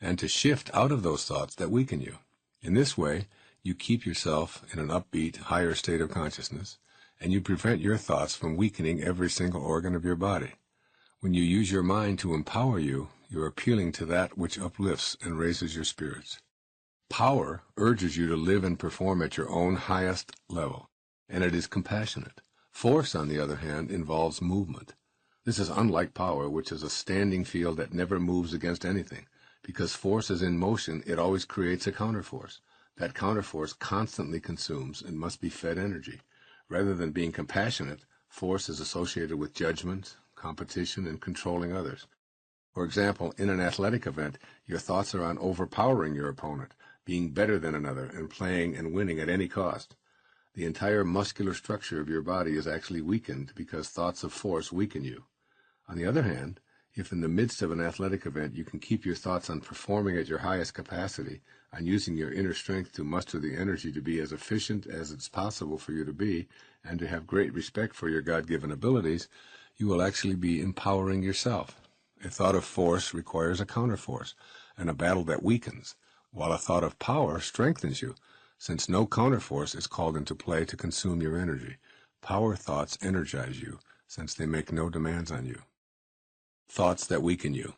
and to shift out of those thoughts that weaken you. In this way, you keep yourself in an upbeat, higher state of consciousness, and you prevent your thoughts from weakening every single organ of your body. When you use your mind to empower you, you're appealing to that which uplifts and raises your spirits. Power urges you to live and perform at your own highest level, and it is compassionate. Force, on the other hand, involves movement. This is unlike power, which is a standing field that never moves against anything. Because force is in motion, it always creates a counterforce. That counterforce constantly consumes and must be fed energy. Rather than being compassionate, force is associated with judgment, competition, and controlling others. For example, in an athletic event, your thoughts are on overpowering your opponent, being better than another, and playing and winning at any cost. The entire muscular structure of your body is actually weakened because thoughts of force weaken you. On the other hand, if in the midst of an athletic event you can keep your thoughts on performing at your highest capacity, on using your inner strength to muster the energy to be as efficient as it's possible for you to be, and to have great respect for your God-given abilities, you will actually be empowering yourself. A thought of force requires a counterforce, and a battle that weakens, while a thought of power strengthens you, since no counterforce is called into play to consume your energy. Power thoughts energize you, since they make no demands on you. Thoughts that weaken you.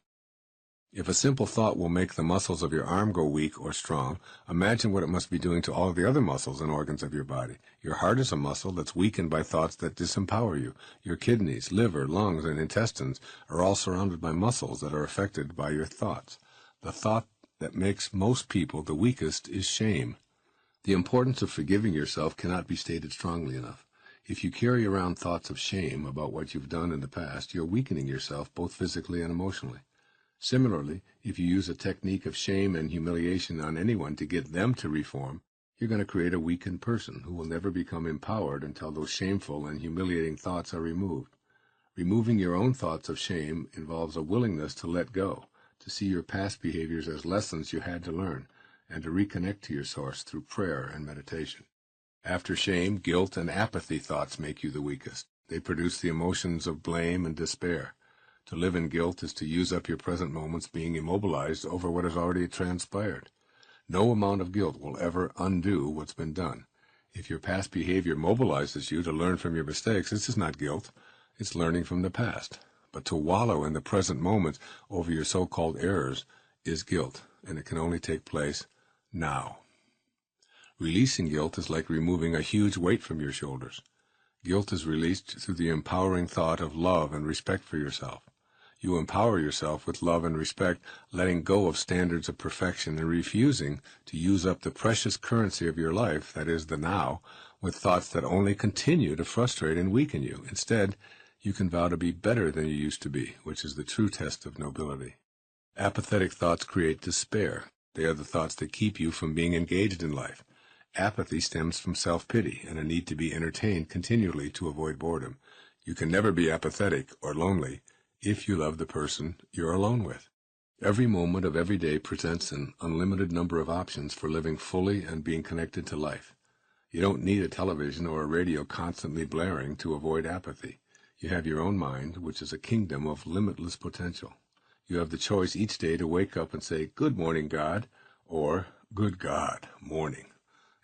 If a simple thought will make the muscles of your arm go weak or strong, imagine what it must be doing to all of the other muscles and organs of your body. Your heart is a muscle that's weakened by thoughts that disempower you. Your kidneys, liver, lungs, and intestines are all surrounded by muscles that are affected by your thoughts. The thought that makes most people the weakest is shame. The importance of forgiving yourself cannot be stated strongly enough. If you carry around thoughts of shame about what you've done in the past, you're weakening yourself both physically and emotionally. Similarly, if you use a technique of shame and humiliation on anyone to get them to reform, you're going to create a weakened person who will never become empowered until those shameful and humiliating thoughts are removed. Removing your own thoughts of shame involves a willingness to let go, to see your past behaviors as lessons you had to learn, and to reconnect to your source through prayer and meditation. After shame, guilt, and apathy thoughts make you the weakest. They produce the emotions of blame and despair. To live in guilt is to use up your present moments being immobilized over what has already transpired. No amount of guilt will ever undo what's been done. If your past behavior mobilizes you to learn from your mistakes, this is not guilt. It's learning from the past. But to wallow in the present moment over your so-called errors is guilt, and it can only take place now. Releasing guilt is like removing a huge weight from your shoulders. Guilt is released through the empowering thought of love and respect for yourself. You empower yourself with love and respect, letting go of standards of perfection and refusing to use up the precious currency of your life, that is the now, with thoughts that only continue to frustrate and weaken you. Instead, you can vow to be better than you used to be, which is the true test of nobility. Apathetic thoughts create despair. They are the thoughts that keep you from being engaged in life. Apathy stems from self-pity and a need to be entertained continually to avoid boredom. You can never be apathetic or lonely if you love the person you're alone with. Every moment of every day presents an unlimited number of options for living fully and being connected to life. You don't need a television or a radio constantly blaring to avoid apathy. You have your own mind, which is a kingdom of limitless potential. You have the choice each day to wake up and say, "Good morning, God," or "Good God, morning."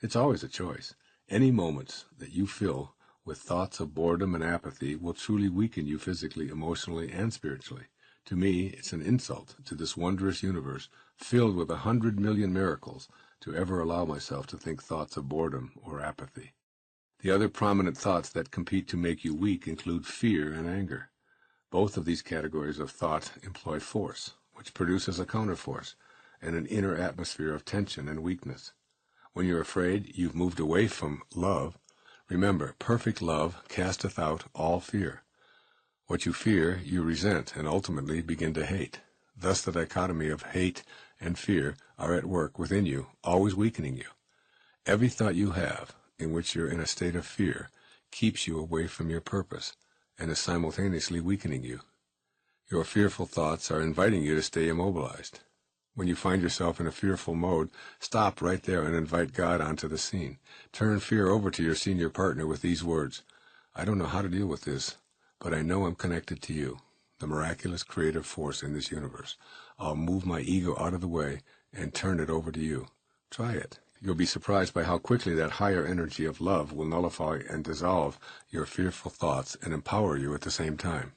It's always a choice. Any moments that you fill with thoughts of boredom and apathy will truly weaken you physically, emotionally, and spiritually. To me, it's an insult to this wondrous universe, filled with 100 million miracles, to ever allow myself to think thoughts of boredom or apathy. The other prominent thoughts that compete to make you weak include fear and anger. Both of these categories of thought employ force, which produces a counterforce and an inner atmosphere of tension and weakness. When you're afraid, you've moved away from love. Remember, perfect love casteth out all fear. What you fear, you resent, and ultimately begin to hate. Thus the dichotomy of hate and fear are at work within you, always weakening you. Every thought you have, in which you're in a state of fear, keeps you away from your purpose, and is simultaneously weakening you. Your fearful thoughts are inviting you to stay immobilized. When you find yourself in a fearful mode, stop right there and invite God onto the scene. Turn fear over to your senior partner with these words: "I don't know how to deal with this, but I know I'm connected to you, the miraculous creative force in this universe. I'll move my ego out of the way and turn it over to you. Try it. You'll be surprised by how quickly that higher energy of love will nullify and dissolve your fearful thoughts and empower you at the same time."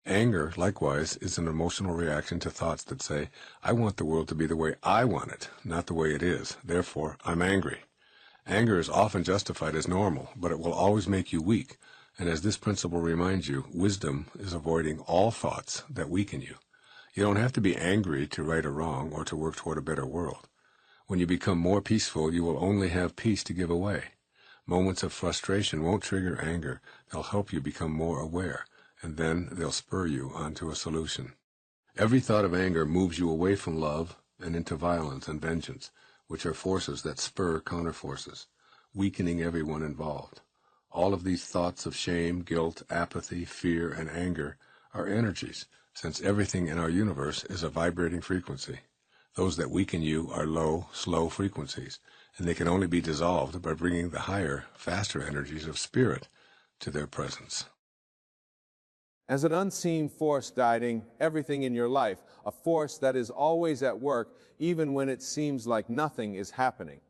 Anger, likewise, is an emotional reaction to thoughts that say, "I want the world to be the way I want it, not the way it is. Therefore, I'm angry." Anger is often justified as normal, but it will always make you weak. And as this principle reminds you, wisdom is avoiding all thoughts that weaken you. You don't have to be angry to right a wrong or to work toward a better world. When you become more peaceful, you will only have peace to give away. Moments of frustration won't trigger anger. They'll help you become more aware, and then they'll spur you onto a solution. Every thought of anger moves you away from love and into violence and vengeance, which are forces that spur counterforces, weakening everyone involved. All of these thoughts of shame, guilt, apathy, fear, and anger are energies, since everything in our universe is a vibrating frequency. Those that weaken you are low, slow frequencies, and they can only be dissolved by bringing the higher, faster energies of spirit to their presence. As an unseen force guiding everything in your life, a force that is always at work even when it seems like nothing is happening.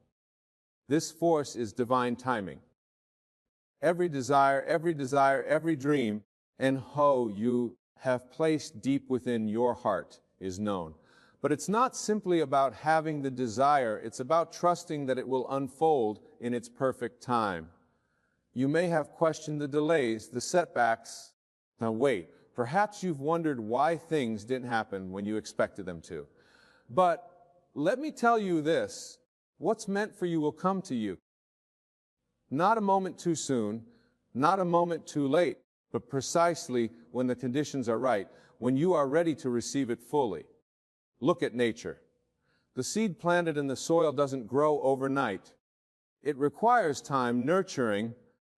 This force is divine timing. Every desire, every dream, and hope you have placed deep within your heart is known. But it's not simply about having the desire, it's about trusting that it will unfold in its perfect time. You may have questioned the delays, the setbacks. Now wait, perhaps you've wondered why things didn't happen when you expected them to. But let me tell you this, what's meant for you will come to you. Not a moment too soon, not a moment too late, but precisely when the conditions are right, when you are ready to receive it fully. Look at nature. The seed planted in the soil doesn't grow overnight. It requires time, nurturing,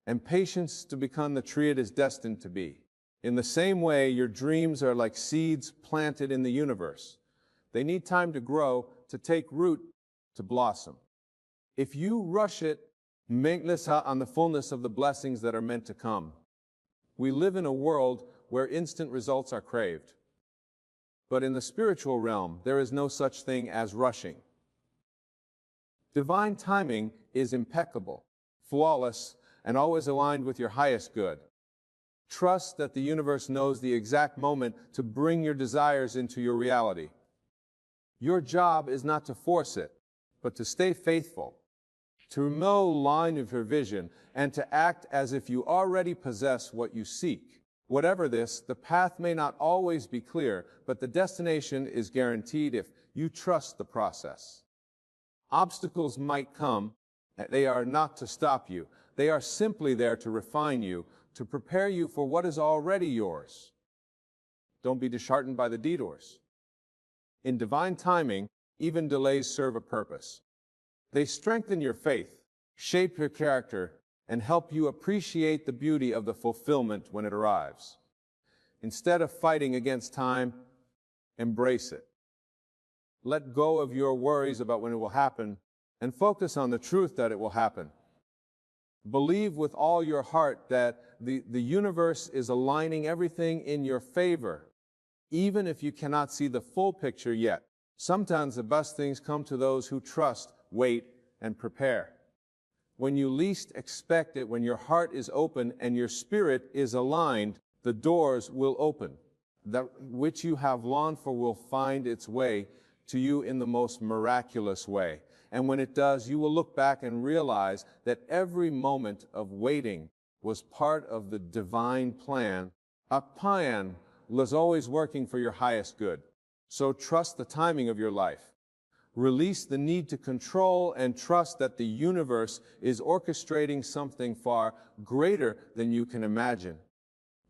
and patience to become the tree it is destined to be. In the same way, your dreams are like seeds planted in the universe. They need time to grow, to take root, to blossom. If you rush it, miss out on the fullness of the blessings that are meant to come. We live in a world where instant results are craved. But in the spiritual realm, there is no such thing as rushing. Divine timing is impeccable, flawless, and always aligned with your highest good. Trust that the universe knows the exact moment to bring your desires into your reality. Your job is not to force it, but to stay faithful. to know line of your vision, and to act as if you already possess what you seek. Whatever this, the path may not always be clear, but the destination is guaranteed if you trust the process. Obstacles might come. They are not to stop you. They are simply there to refine you, to prepare you for what is already yours. Don't be disheartened by the detours. In divine timing, even delays serve a purpose. They strengthen your faith, shape your character, and help you appreciate the beauty of the fulfillment when it arrives. Instead of fighting against time, embrace it. Let go of your worries about when it will happen and focus on the truth that it will happen. Believe with all your heart that the universe is aligning everything in your favor, even if you cannot see the full picture yet. Sometimes the best things come to those who trust, wait, and prepare. When you least expect it, when your heart is open and your spirit is aligned, the doors will open. That which you have longed for will find its way to you in the most miraculous way. And when it does, you will look back and realize that every moment of waiting was part of the divine plan. A plan was always working for your highest good. So trust the timing of your life. Release the need to control and trust that the universe is orchestrating something far greater than you can imagine.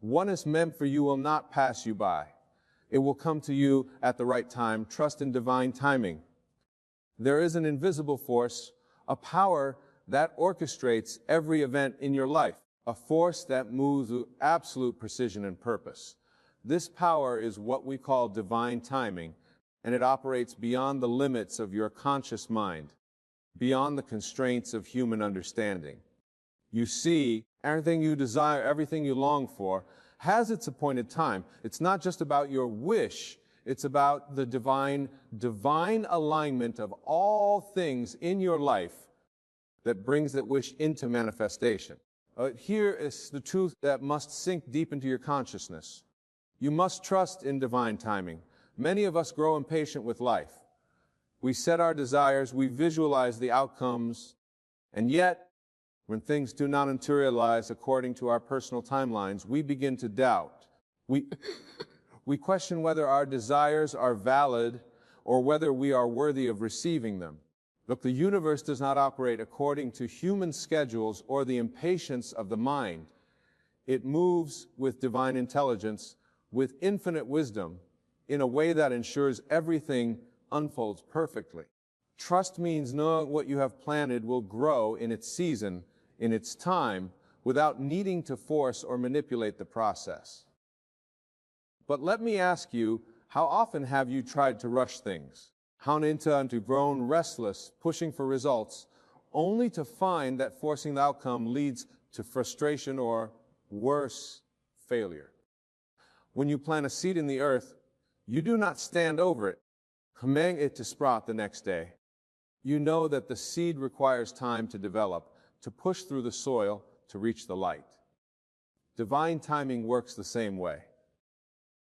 What is meant for you will not pass you by. It will come to you at the right time. Trust in divine timing. There is an invisible force, a power that orchestrates every event in your life, a force that moves with absolute precision and purpose. This power is what we call divine timing, and it operates beyond the limits of your conscious mind, beyond the constraints of human understanding. You see, everything you desire, everything you long for, has its appointed time. It's not just about your wish, it's about the divine alignment of all things in your life that brings that wish into manifestation. Here is the truth that must sink deep into your consciousness. You must trust in divine timing. Many of us grow impatient with life. We set our desires, we visualize the outcomes, and yet, when things do not materialize according to our personal timelines, we begin to doubt. We question whether our desires are valid or whether we are worthy of receiving them. Look, the universe does not operate according to human schedules or the impatience of the mind. It moves with divine intelligence, with infinite wisdom, in a way that ensures everything unfolds perfectly. Trust means knowing what you have planted will grow in its season, in its time, without needing to force or manipulate the process. But let me ask you, how often have you tried to rush things? How into grown restless, pushing for results, only to find that forcing the outcome leads to frustration or, worse, failure. When you plant a seed in the earth, you do not stand over it, commanding it to sprout the next day. You know that the seed requires time to develop, to push through the soil, to reach the light. Divine timing works the same way.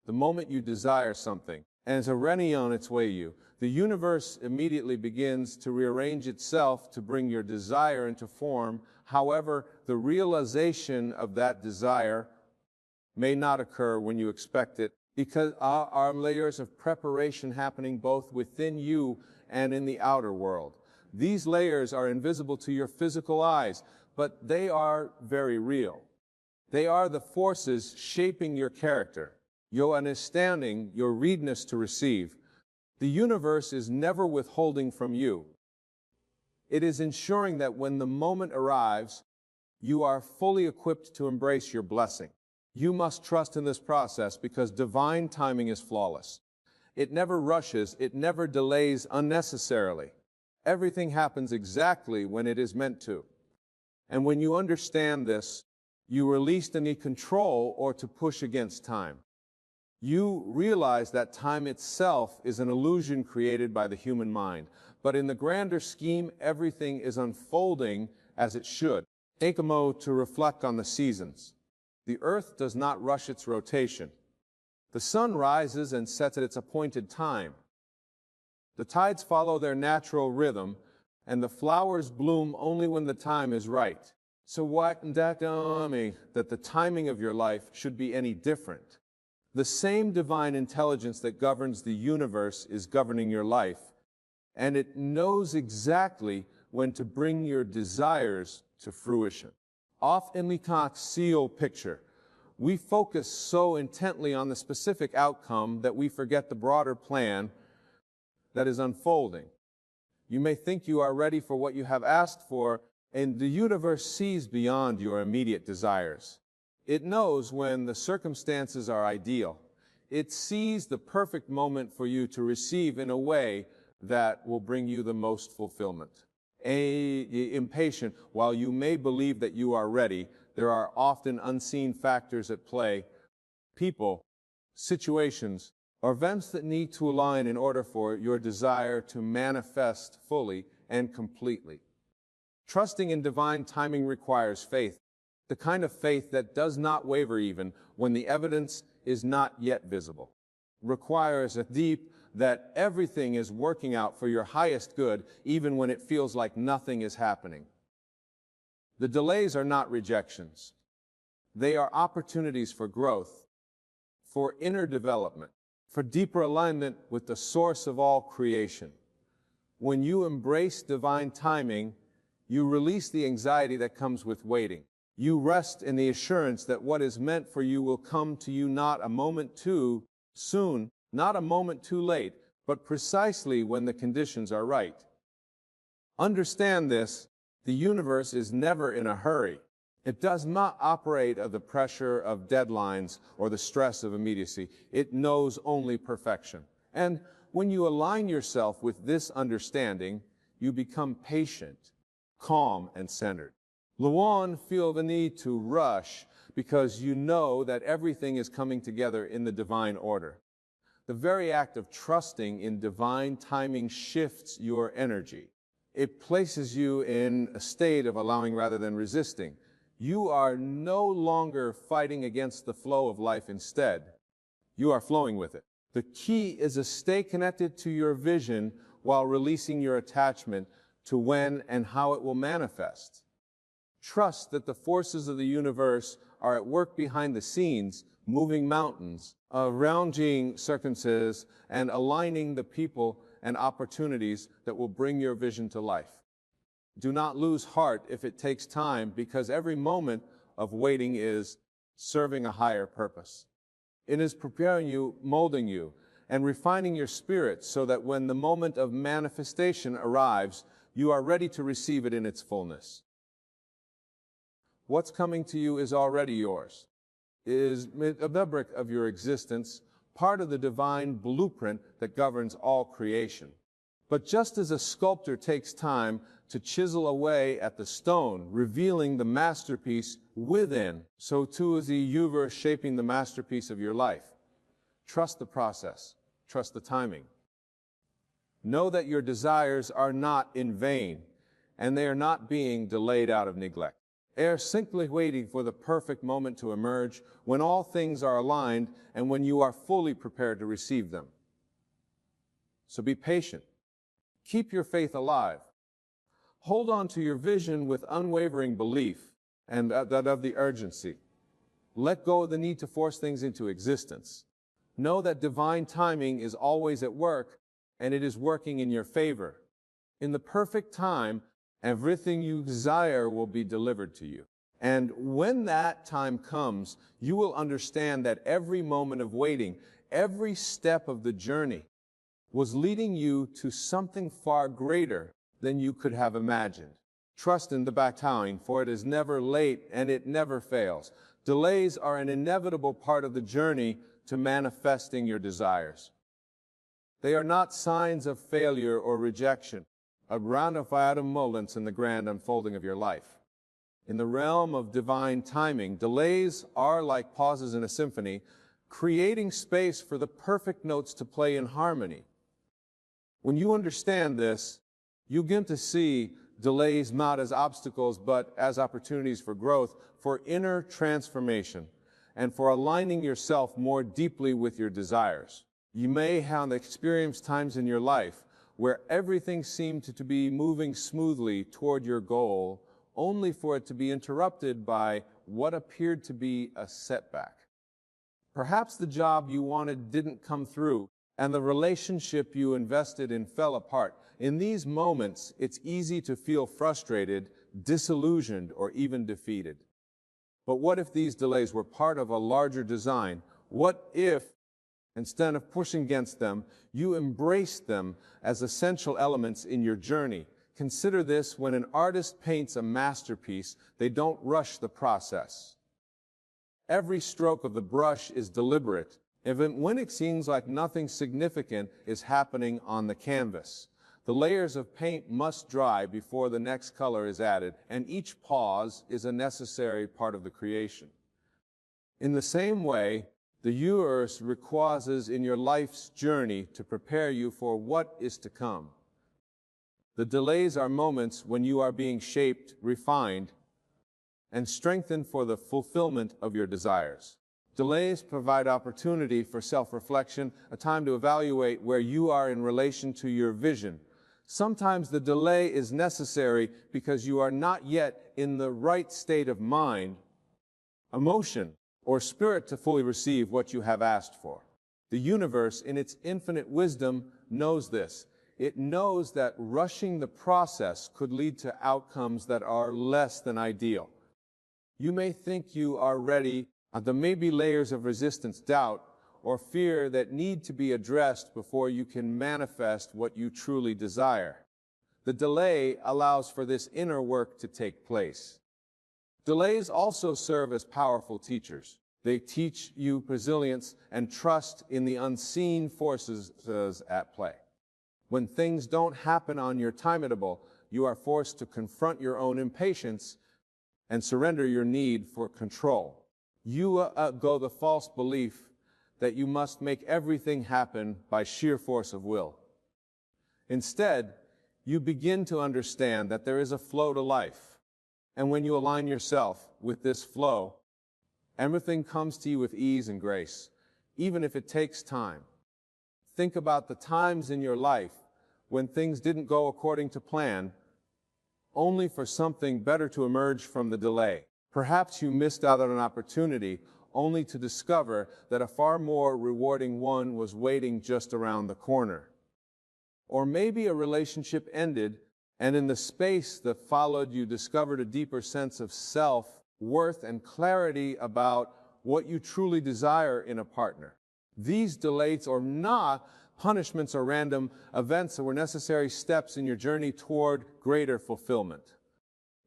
The moment you desire something, and is already on its way to you, the universe immediately begins to rearrange itself to bring your desire into form. However, the realization of that desire may not occur when you expect it, because our layers of preparation happening both within you and in the outer world. These layers are invisible to your physical eyes, but they are very real. They are the forces shaping your character, your understanding, your readiness to receive. The universe is never withholding from you. It is ensuring that when the moment arrives, you are fully equipped to embrace your blessing. You must trust in this process because divine timing is flawless. It never rushes, it never delays unnecessarily. Everything happens exactly when it is meant to. And when you understand this, you release the need to control or to push against time. You realize that time itself is an illusion created by the human mind. But in the grander scheme, everything is unfolding as it should. Take a moment to reflect on the seasons. The earth does not rush its rotation. The sun rises and sets at its appointed time. The tides follow their natural rhythm, and the flowers bloom only when the time is right. So what does that tell me that the timing of your life should be any different? The same divine intelligence that governs the universe is governing your life, and it knows exactly when to bring your desires to fruition. Often we can't see the picture. We focus so intently on the specific outcome that we forget the broader plan that is unfolding. You may think you are ready for what you have asked for, and the universe sees beyond your immediate desires. It knows when the circumstances are ideal. It sees the perfect moment for you to receive in a way that will bring you the most fulfillment. Impatient, while you may believe that you are ready, there are often unseen factors at play, people, situations, or events that need to align in order for your desire to manifest fully and completely. Trusting in divine timing requires faith, the kind of faith that does not waver even when the evidence is not yet visible. Requires a deep that everything is working out for your highest good, even when it feels like nothing is happening. The delays are not rejections. They are opportunities for growth, for inner development, for deeper alignment with the source of all creation. When you embrace divine timing, you release the anxiety that comes with waiting. You rest in the assurance that what is meant for you will come to you not a moment too soon, not a moment too late, but precisely when the conditions are right. Understand this, the universe is never in a hurry. It does not operate under the pressure of deadlines or the stress of immediacy. It knows only perfection. And when you align yourself with this understanding, you become patient, calm, and centered. You won't feel the need to rush because you know that everything is coming together in the divine order. The very act of trusting in divine timing shifts your energy. It places you in a state of allowing rather than resisting. You are no longer fighting against the flow of life. Instead, you are flowing with it. The key is to stay connected to your vision while releasing your attachment to when and how it will manifest. Trust that the forces of the universe are at work behind the scenes, moving mountains, arranging circumstances, and aligning the people and opportunities that will bring your vision to life. Do not lose heart if it takes time, because every moment of waiting is serving a higher purpose. It is preparing you, molding you, and refining your spirit so that when the moment of manifestation arrives, you are ready to receive it in its fullness. What's coming to you is already yours. It is a fabric of your existence, part of the divine blueprint that governs all creation. But just as a sculptor takes time to chisel away at the stone, revealing the masterpiece within, so too is the universe shaping the masterpiece of your life. Trust the process. Trust the timing. Know that your desires are not in vain, and they are not being delayed out of neglect. They are simply waiting for the perfect moment to emerge when all things are aligned and when you are fully prepared to receive them. So be patient. Keep your faith alive. Hold on to your vision with unwavering belief and that of the urgency. Let go of the need to force things into existence. Know that divine timing is always at work, and it is working in your favor. In the perfect time, everything you desire will be delivered to you. And when that time comes, you will understand that every moment of waiting, every step of the journey, was leading you to something far greater than you could have imagined. Trust in the battalion, for it is never late and it never fails. Delays are an inevitable part of the journey to manifesting your desires. They are not signs of failure or rejection, a roundabout moments in the grand unfolding of your life. In the realm of divine timing, delays are like pauses in a symphony, creating space for the perfect notes to play in harmony. When you understand this, you begin to see delays not as obstacles, but as opportunities for growth, for inner transformation, and for aligning yourself more deeply with your desires. You may have experienced times in your life where everything seemed to be moving smoothly toward your goal, only for it to be interrupted by what appeared to be a setback. Perhaps the job you wanted didn't come through, and the relationship you invested in fell apart. In these moments, it's easy to feel frustrated, disillusioned, or even defeated. But what if these delays were part of a larger design? What if, instead of pushing against them, you embraced them as essential elements in your journey? Consider this: when an artist paints a masterpiece, they don't rush the process. Every stroke of the brush is deliberate, even when it seems like nothing significant is happening on the canvas. The layers of paint must dry before the next color is added, and each pause is a necessary part of the creation. In the same way, the universe requires in your life's journey to prepare you for what is to come. The delays are moments when you are being shaped, refined, and strengthened for the fulfillment of your desires. Delays provide opportunity for self-reflection, a time to evaluate where you are in relation to your vision. Sometimes the delay is necessary because you are not yet in the right state of mind, emotion, or spirit to fully receive what you have asked for. The universe, in its infinite wisdom, knows this. It knows that rushing the process could lead to outcomes that are less than ideal. You may think you are ready, and there may be layers of resistance, doubt, or fear that need to be addressed before you can manifest what you truly desire. The delay allows for this inner work to take place. Delays also serve as powerful teachers. They teach you resilience and trust in the unseen forces at play. When things don't happen on your timetable, you are forced to confront your own impatience and surrender your need for control. You go the false belief that you must make everything happen by sheer force of will. Instead, you begin to understand that there is a flow to life. And when you align yourself with this flow, everything comes to you with ease and grace, even if it takes time. Think about the times in your life when things didn't go according to plan, only for something better to emerge from the delay. Perhaps you missed out on an opportunity only to discover that a far more rewarding one was waiting just around the corner. Or maybe a relationship ended, and in the space that followed, you discovered a deeper sense of self-worth and clarity about what you truly desire in a partner. These delays are not punishments or random events that were necessary steps in your journey toward greater fulfillment.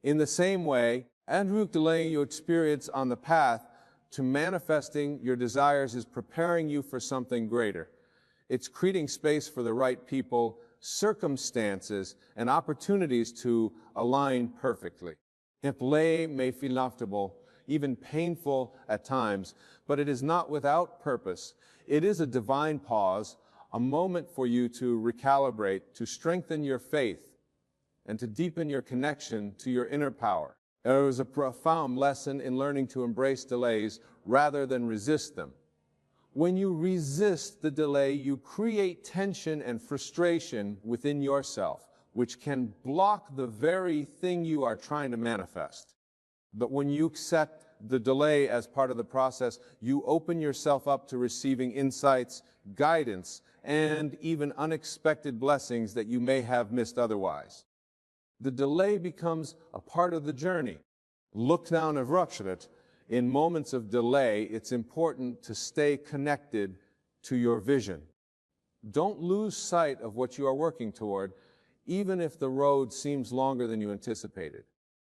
In the same way, every delay you experience on the path to manifesting your desires is preparing you for something greater. It's creating space for the right people, circumstances, and opportunities to align perfectly. Delay may feel uncomfortable, even painful at times, but it is not without purpose. It is a divine pause, a moment for you to recalibrate, to strengthen your faith, and to deepen your connection to your inner power. There is a profound lesson in learning to embrace delays rather than resist them. When you resist the delay, you create tension and frustration within yourself, which can block the very thing you are trying to manifest. But when you accept the delay as part of the process, you open yourself up to receiving insights, guidance, and even unexpected blessings that you may have missed otherwise. The delay becomes a part of the journey. Look down and rupture it. In moments of delay, it's important to stay connected to your vision. Don't lose sight of what you are working toward, even if the road seems longer than you anticipated.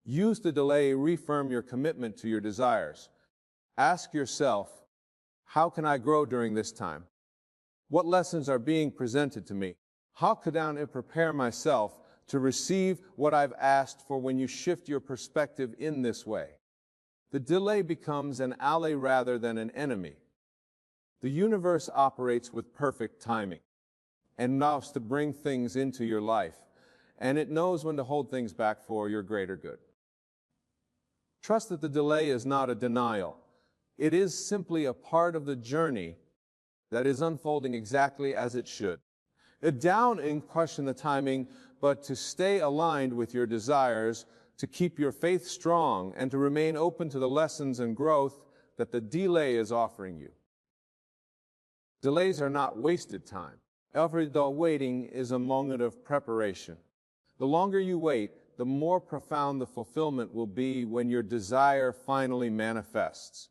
Use the delay to reaffirm your commitment to your desires. Ask yourself, how can I grow during this time? What lessons are being presented to me? How could I prepare myself to receive what I've asked for? When you shift your perspective in this way, the delay becomes an ally rather than an enemy. The universe operates with perfect timing and knows to bring things into your life, and it knows when to hold things back for your greater good. Trust that the delay is not a denial. It is simply a part of the journey that is unfolding exactly as it should. Down and question the timing, but to stay aligned with your desires, to keep your faith strong, and to remain open to the lessons and growth that the delay is offering you. Delays are not wasted time. Every waiting is a moment of preparation. The longer you wait, the more profound the fulfillment will be when your desire finally manifests.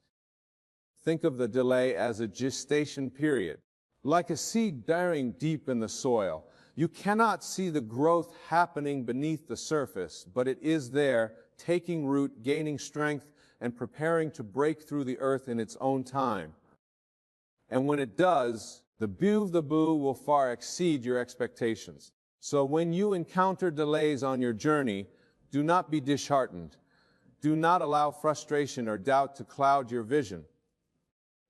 Think of the delay as a gestation period. Like a seed burying deep in the soil, you cannot see the growth happening beneath the surface, but it is there, taking root, gaining strength, and preparing to break through the earth in its own time. And when it does, the boo will far exceed your expectations. So when you encounter delays on your journey, do not be disheartened. Do not allow frustration or doubt to cloud your vision.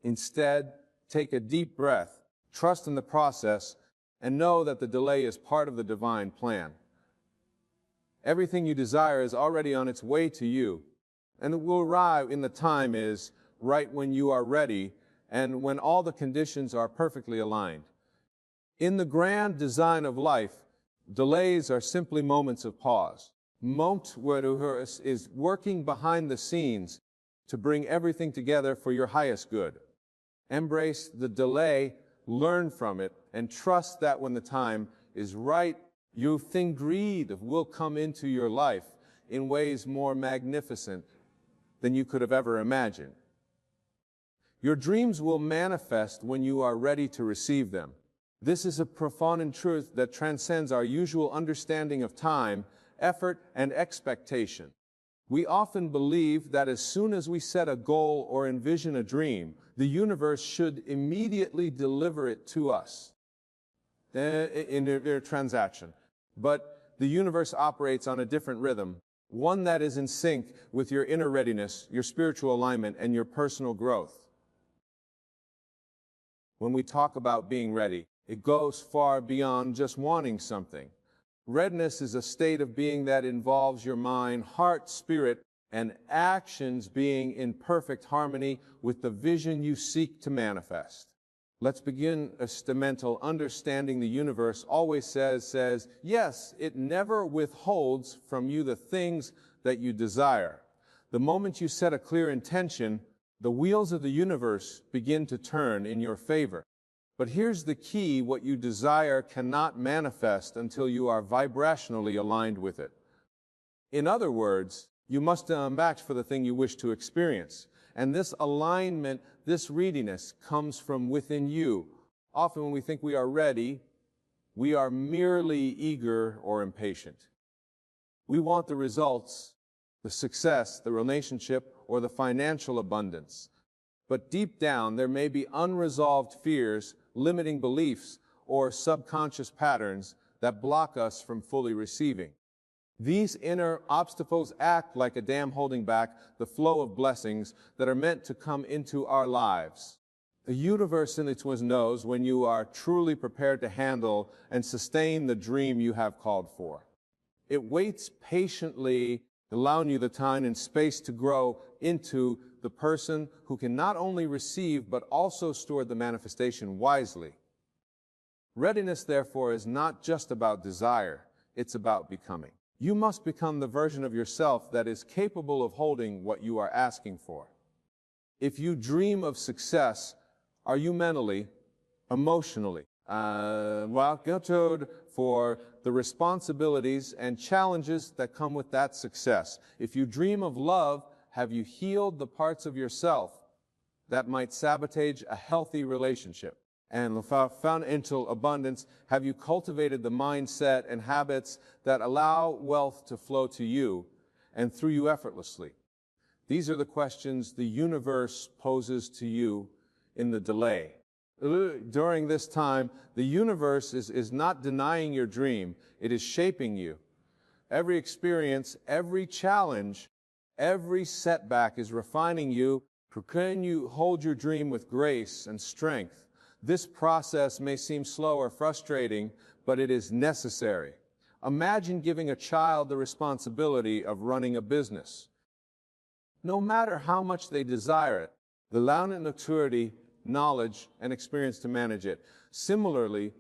Instead, take a deep breath, trust in the process, and know that the delay is part of the divine plan. Everything you desire is already on its way to you, and it will arrive in the time is right when you are ready and when all the conditions are perfectly aligned. In the grand design of life, delays are simply moments of pause. Motivational is working behind the scenes to bring everything together for your highest good. Embrace the delay, learn from it, and trust that when the time is right, you think greed will come into your life in ways more magnificent than you could have ever imagined. Your dreams will manifest when you are ready to receive them. This is a profound truth that transcends our usual understanding of time, effort, and expectation. We often believe that as soon as we set a goal or envision a dream, the universe should immediately deliver it to us in their transaction. But the universe operates on a different rhythm, one that is in sync with your inner readiness, your spiritual alignment, and your personal growth. When we talk about being ready, it goes far beyond just wanting something. Readiness is a state of being that involves your mind, heart, spirit, and actions being in perfect harmony with the vision you seek to manifest. Let's begin mental understanding. The universe always says, yes, it never withholds from you the things that you desire. The moment you set a clear intention, the wheels of the universe begin to turn in your favor. But here's the key: what you desire cannot manifest until you are vibrationally aligned with it. In other words, you must match for the thing you wish to experience. And this alignment, this readiness, comes from within you. Often when we think we are ready, we are merely eager or impatient. We want the results, the success, the relationship, or the financial abundance. But deep down, there may be unresolved fears, limiting beliefs, or subconscious patterns that block us from fully receiving. These inner obstacles act like a dam holding back the flow of blessings that are meant to come into our lives. The universe in its wisdom knows when you are truly prepared to handle and sustain the dream you have called for. It waits patiently, allowing you the time and space to grow into the person who can not only receive but also store the manifestation wisely. Readiness, therefore, is not just about desire, it's about becoming. You must become the version of yourself that is capable of holding what you are asking for. If you dream of success, are you mentally, emotionally, prepared for the responsibilities and challenges that come with that success? If you dream of love, have you healed the parts of yourself that might sabotage a healthy relationship? And financial abundance, have you cultivated the mindset and habits that allow wealth to flow to you and through you effortlessly? These are the questions the universe poses to you in the delay. During this time, the universe is not denying your dream, it is shaping you. Every experience, every challenge, every setback is refining you, preparing you to hold your dream with grace and strength. This process may seem slow or frustrating, but it is necessary. Imagine giving a child the responsibility of running a business. No matter how much they desire it, the allowing maturity, knowledge, and experience to manage it. Similarly,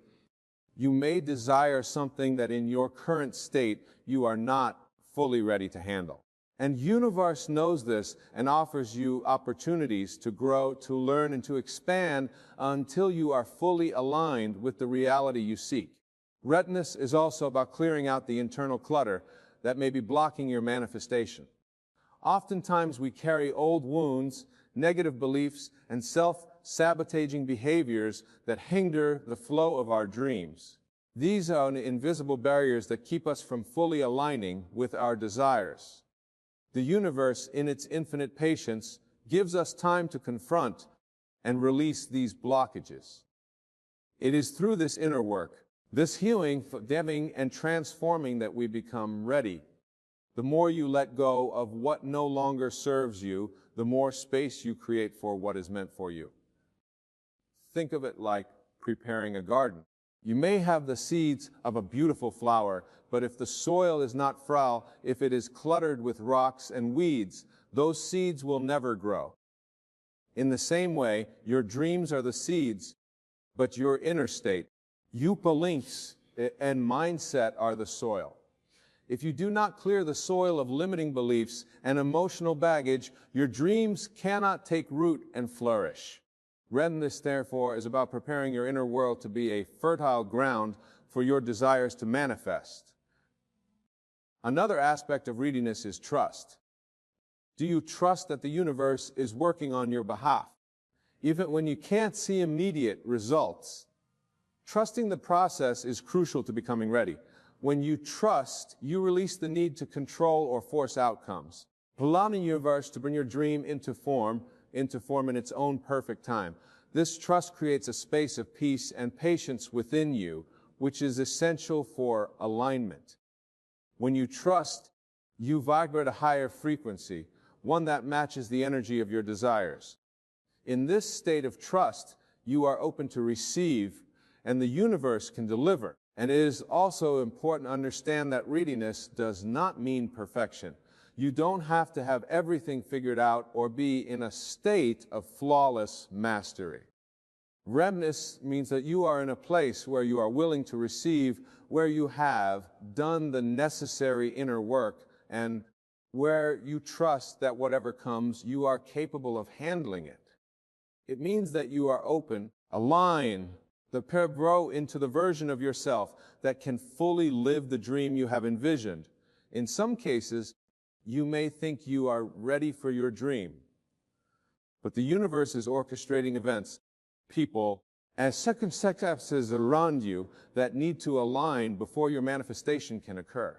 You may desire something that in your current state you are not fully ready to handle. And universe knows this and offers you opportunities to grow, to learn, and to expand until you are fully aligned with the reality you seek. Readiness is also about clearing out the internal clutter that may be blocking your manifestation. Oftentimes we carry old wounds, negative beliefs, and self-sabotaging behaviors that hinder the flow of our dreams. These are invisible barriers that keep us from fully aligning with our desires. The universe, in its infinite patience, gives us time to confront and release these blockages. It is through this inner work, this healing, forgiving, and transforming that we become ready. The more you let go of what no longer serves you, the more space you create for what is meant for you. Think of it like preparing a garden. You may have the seeds of a beautiful flower, but if the soil is not fertile, if it is cluttered with rocks and weeds, those seeds will never grow. In the same way, your dreams are the seeds, but your inner state, beliefs, and mindset are the soil. If you do not clear the soil of limiting beliefs and emotional baggage, your dreams cannot take root and flourish. Readiness, therefore, is about preparing your inner world to be a fertile ground for your desires to manifest. Another aspect of readiness is trust. Do you trust that the universe is working on your behalf, even when you can't see immediate results? Trusting the process is crucial to becoming ready. When you trust, you release the need to control or force outcomes. Allow the universe to bring your dream into form in its own perfect time. This trust creates a space of peace and patience within you, which is essential for alignment. When you trust, you vibrate a higher frequency, one that matches the energy of your desires. In this state of trust, you are open to receive, and the universe can deliver. And it is also important to understand that readiness does not mean perfection. You don't have to have everything figured out or be in a state of flawless mastery. Readiness means that you are in a place where you are willing to receive, where you have done the necessary inner work, and where you trust that whatever comes, you are capable of handling it. It means that you are open, align, grow into the version of yourself that can fully live the dream you have envisioned. In some cases, you may think you are ready for your dream, but the universe is orchestrating events, people, and circumstances around you that need to align before your manifestation can occur.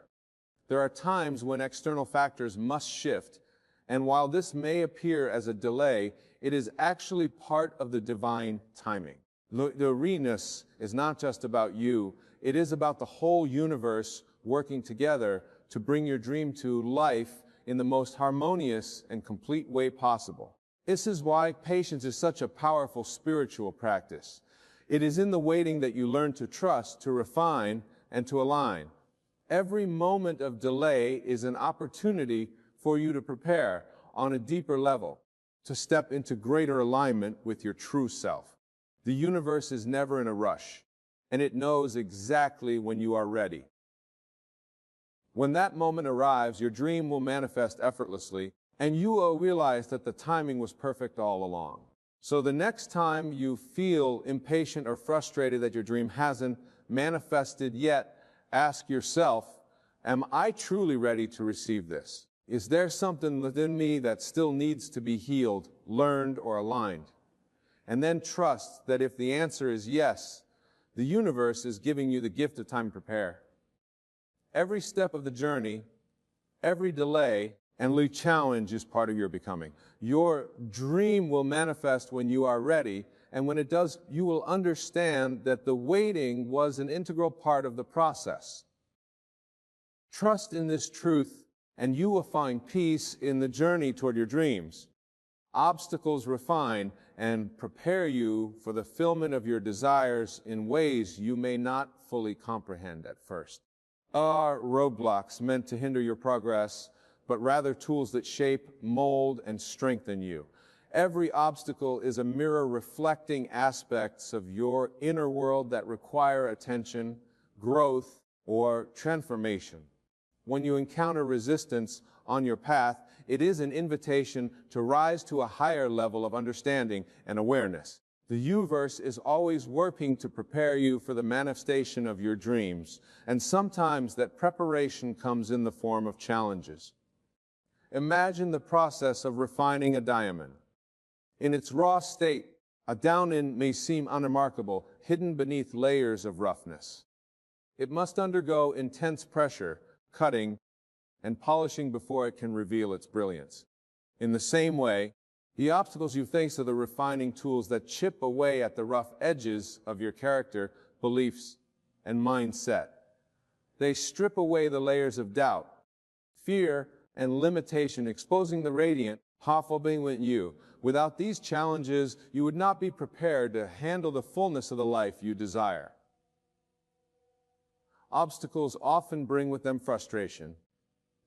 There are times when external factors must shift, and while this may appear as a delay, it is actually part of the divine timing. The readiness is not just about you, it is about the whole universe working together to bring your dream to life in the most harmonious and complete way possible. This is why patience is such a powerful spiritual practice. It is in the waiting that you learn to trust, to refine, and to align. Every moment of delay is an opportunity for you to prepare on a deeper level, to step into greater alignment with your true self. The universe is never in a rush, and it knows exactly when you are ready. When that moment arrives, your dream will manifest effortlessly, and you will realize that the timing was perfect all along. So the next time you feel impatient or frustrated that your dream hasn't manifested yet, ask yourself, am I truly ready to receive this? Is there something within me that still needs to be healed, learned, or aligned? And then trust that if the answer is yes, the universe is giving you the gift of time to prepare. Every step of the journey, every delay, and challenge is part of your becoming. Your dream will manifest when you are ready, and when it does, you will understand that the waiting was an integral part of the process. Trust in this truth, and you will find peace in the journey toward your dreams. Obstacles refine and prepare you for the fulfillment of your desires in ways you may not fully comprehend at first. Are roadblocks meant to hinder your progress, but rather tools that shape, mold, and strengthen you. Every obstacle is a mirror reflecting aspects of your inner world that require attention, growth, or transformation. When you encounter resistance on your path, it is an invitation to rise to a higher level of understanding and awareness. The universe is always working to prepare you for the manifestation of your dreams, and sometimes that preparation comes in the form of challenges. Imagine the process of refining a diamond. In its raw state, a down-in may seem unremarkable, hidden beneath layers of roughness. It must undergo intense pressure, cutting, and polishing before it can reveal its brilliance. In the same way, the obstacles you face are the refining tools that chip away at the rough edges of your character, beliefs, and mindset. They strip away the layers of doubt, fear, and limitation, exposing the radiant, powerful being within you. Without these challenges, you would not be prepared to handle the fullness of the life you desire. Obstacles often bring with them frustration,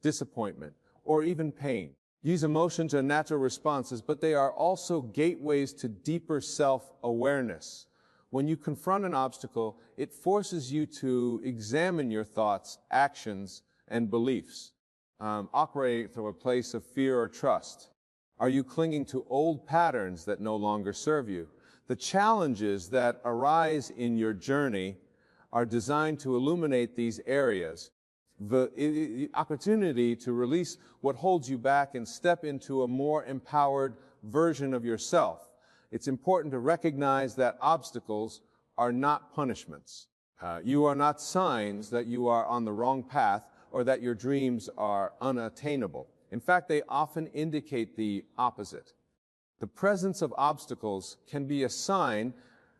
disappointment, or even pain. These emotions are natural responses, but they are also gateways to deeper self-awareness. When you confront an obstacle, it forces you to examine your thoughts, actions, and beliefs. Operating from a place of fear or trust. Are you clinging to old patterns that no longer serve you? The challenges that arise in your journey are designed to illuminate these areas. The opportunity to release what holds you back and step into a more empowered version of yourself. It's important to recognize that obstacles are not punishments. You are not signs that you are on the wrong path or that your dreams are unattainable. In fact, they often indicate the opposite. The presence of obstacles can be a sign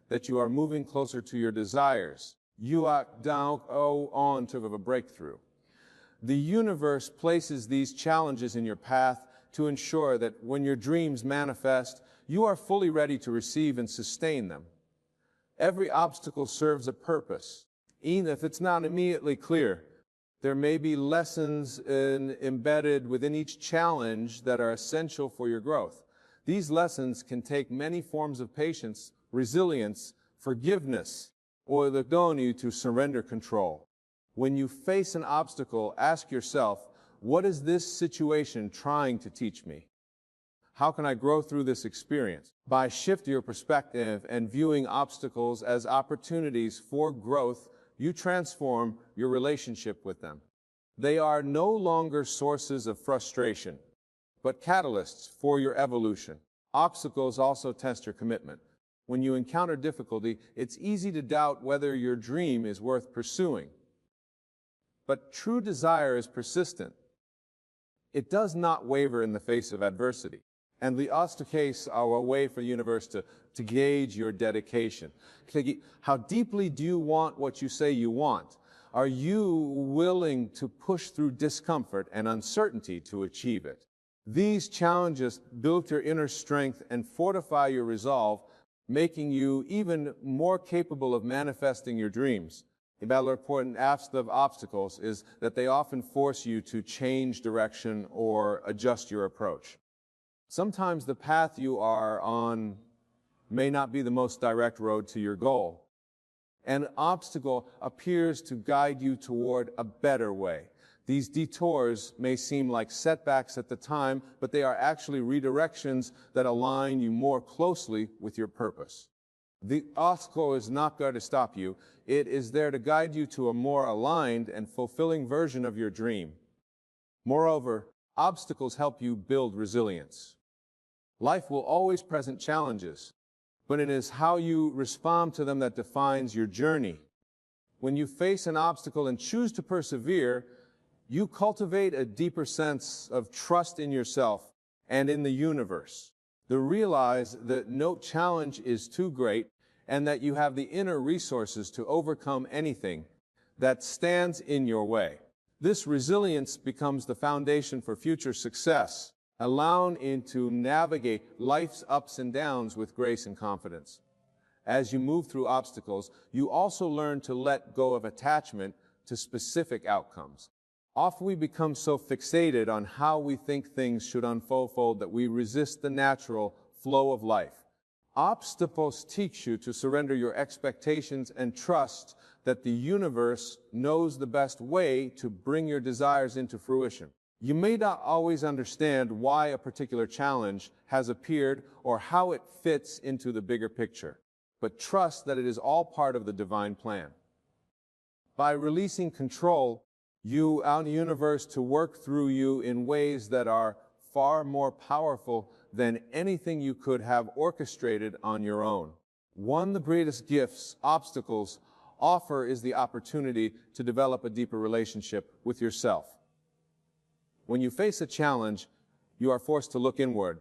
that you are moving closer to your desires. You are now on to a breakthrough. The universe places these challenges in your path to ensure that when your dreams manifest, you are fully ready to receive and sustain them. Every obstacle serves a purpose. Even if it's not immediately clear, there may be lessons embedded within each challenge that are essential for your growth. These lessons can take many forms of patience, resilience, forgiveness, or the ability to surrender control. When you face an obstacle, ask yourself, what is this situation trying to teach me? How can I grow through this experience? By shifting your perspective and viewing obstacles as opportunities for growth, you transform your relationship with them. They are no longer sources of frustration, but catalysts for your evolution. Obstacles also test your commitment. When you encounter difficulty, it's easy to doubt whether your dream is worth pursuing. But true desire is persistent. It does not waver in the face of adversity. And the obstacles are a way for the universe to gauge your dedication. How deeply do you want what you say you want? Are you willing to push through discomfort and uncertainty to achieve it? These challenges build your inner strength and fortify your resolve, making you even more capable of manifesting your dreams. Another important aspect of obstacles is that they often force you to change direction or adjust your approach. Sometimes the path you are on may not be the most direct road to your goal. An obstacle appears to guide you toward a better way. These detours may seem like setbacks at the time, but they are actually redirections that align you more closely with your purpose. The obstacle is not going to stop you. It is there to guide you to a more aligned and fulfilling version of your dream. Moreover, obstacles help you build resilience. Life will always present challenges, but it is how you respond to them that defines your journey. When you face an obstacle and choose to persevere, you cultivate a deeper sense of trust in yourself and in the universe. To realize that no challenge is too great and that you have the inner resources to overcome anything that stands in your way. This resilience becomes the foundation for future success, allowing you to navigate life's ups and downs with grace and confidence. As you move through obstacles, you also learn to let go of attachment to specific outcomes. Often we become so fixated on how we think things should unfold that we resist the natural flow of life. Obstacles teach you to surrender your expectations and trust that the universe knows the best way to bring your desires into fruition. You may not always understand why a particular challenge has appeared or how it fits into the bigger picture, but trust that it is all part of the divine plan. By releasing control, you allow the universe to work through you in ways that are far more powerful than anything you could have orchestrated on your own. One of the greatest gifts obstacles offer is the opportunity to develop a deeper relationship with yourself. When you face a challenge, you are forced to look inward,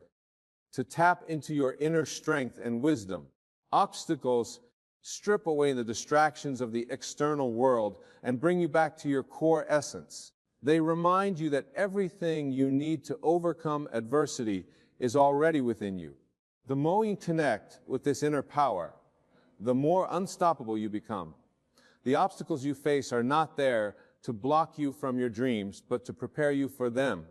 to tap into your inner strength and wisdom. Obstacles strip away the distractions of the external world and bring you back to your core essence. They remind you that everything you need to overcome adversity is already within you. The more you connect with this inner power, the more unstoppable you become. The obstacles you face are not there to block you from your dreams, but to prepare you for them.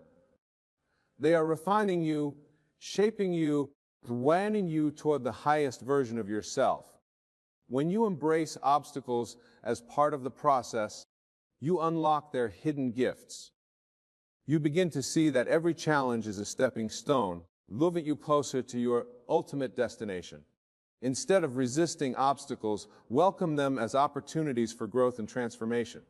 They are refining you, shaping you, guiding you toward the highest version of yourself. When you embrace obstacles as part of the process, you unlock their hidden gifts. You begin to see that every challenge is a stepping stone, moving you closer to your ultimate destination. Instead of resisting obstacles, welcome them as opportunities for growth and transformation.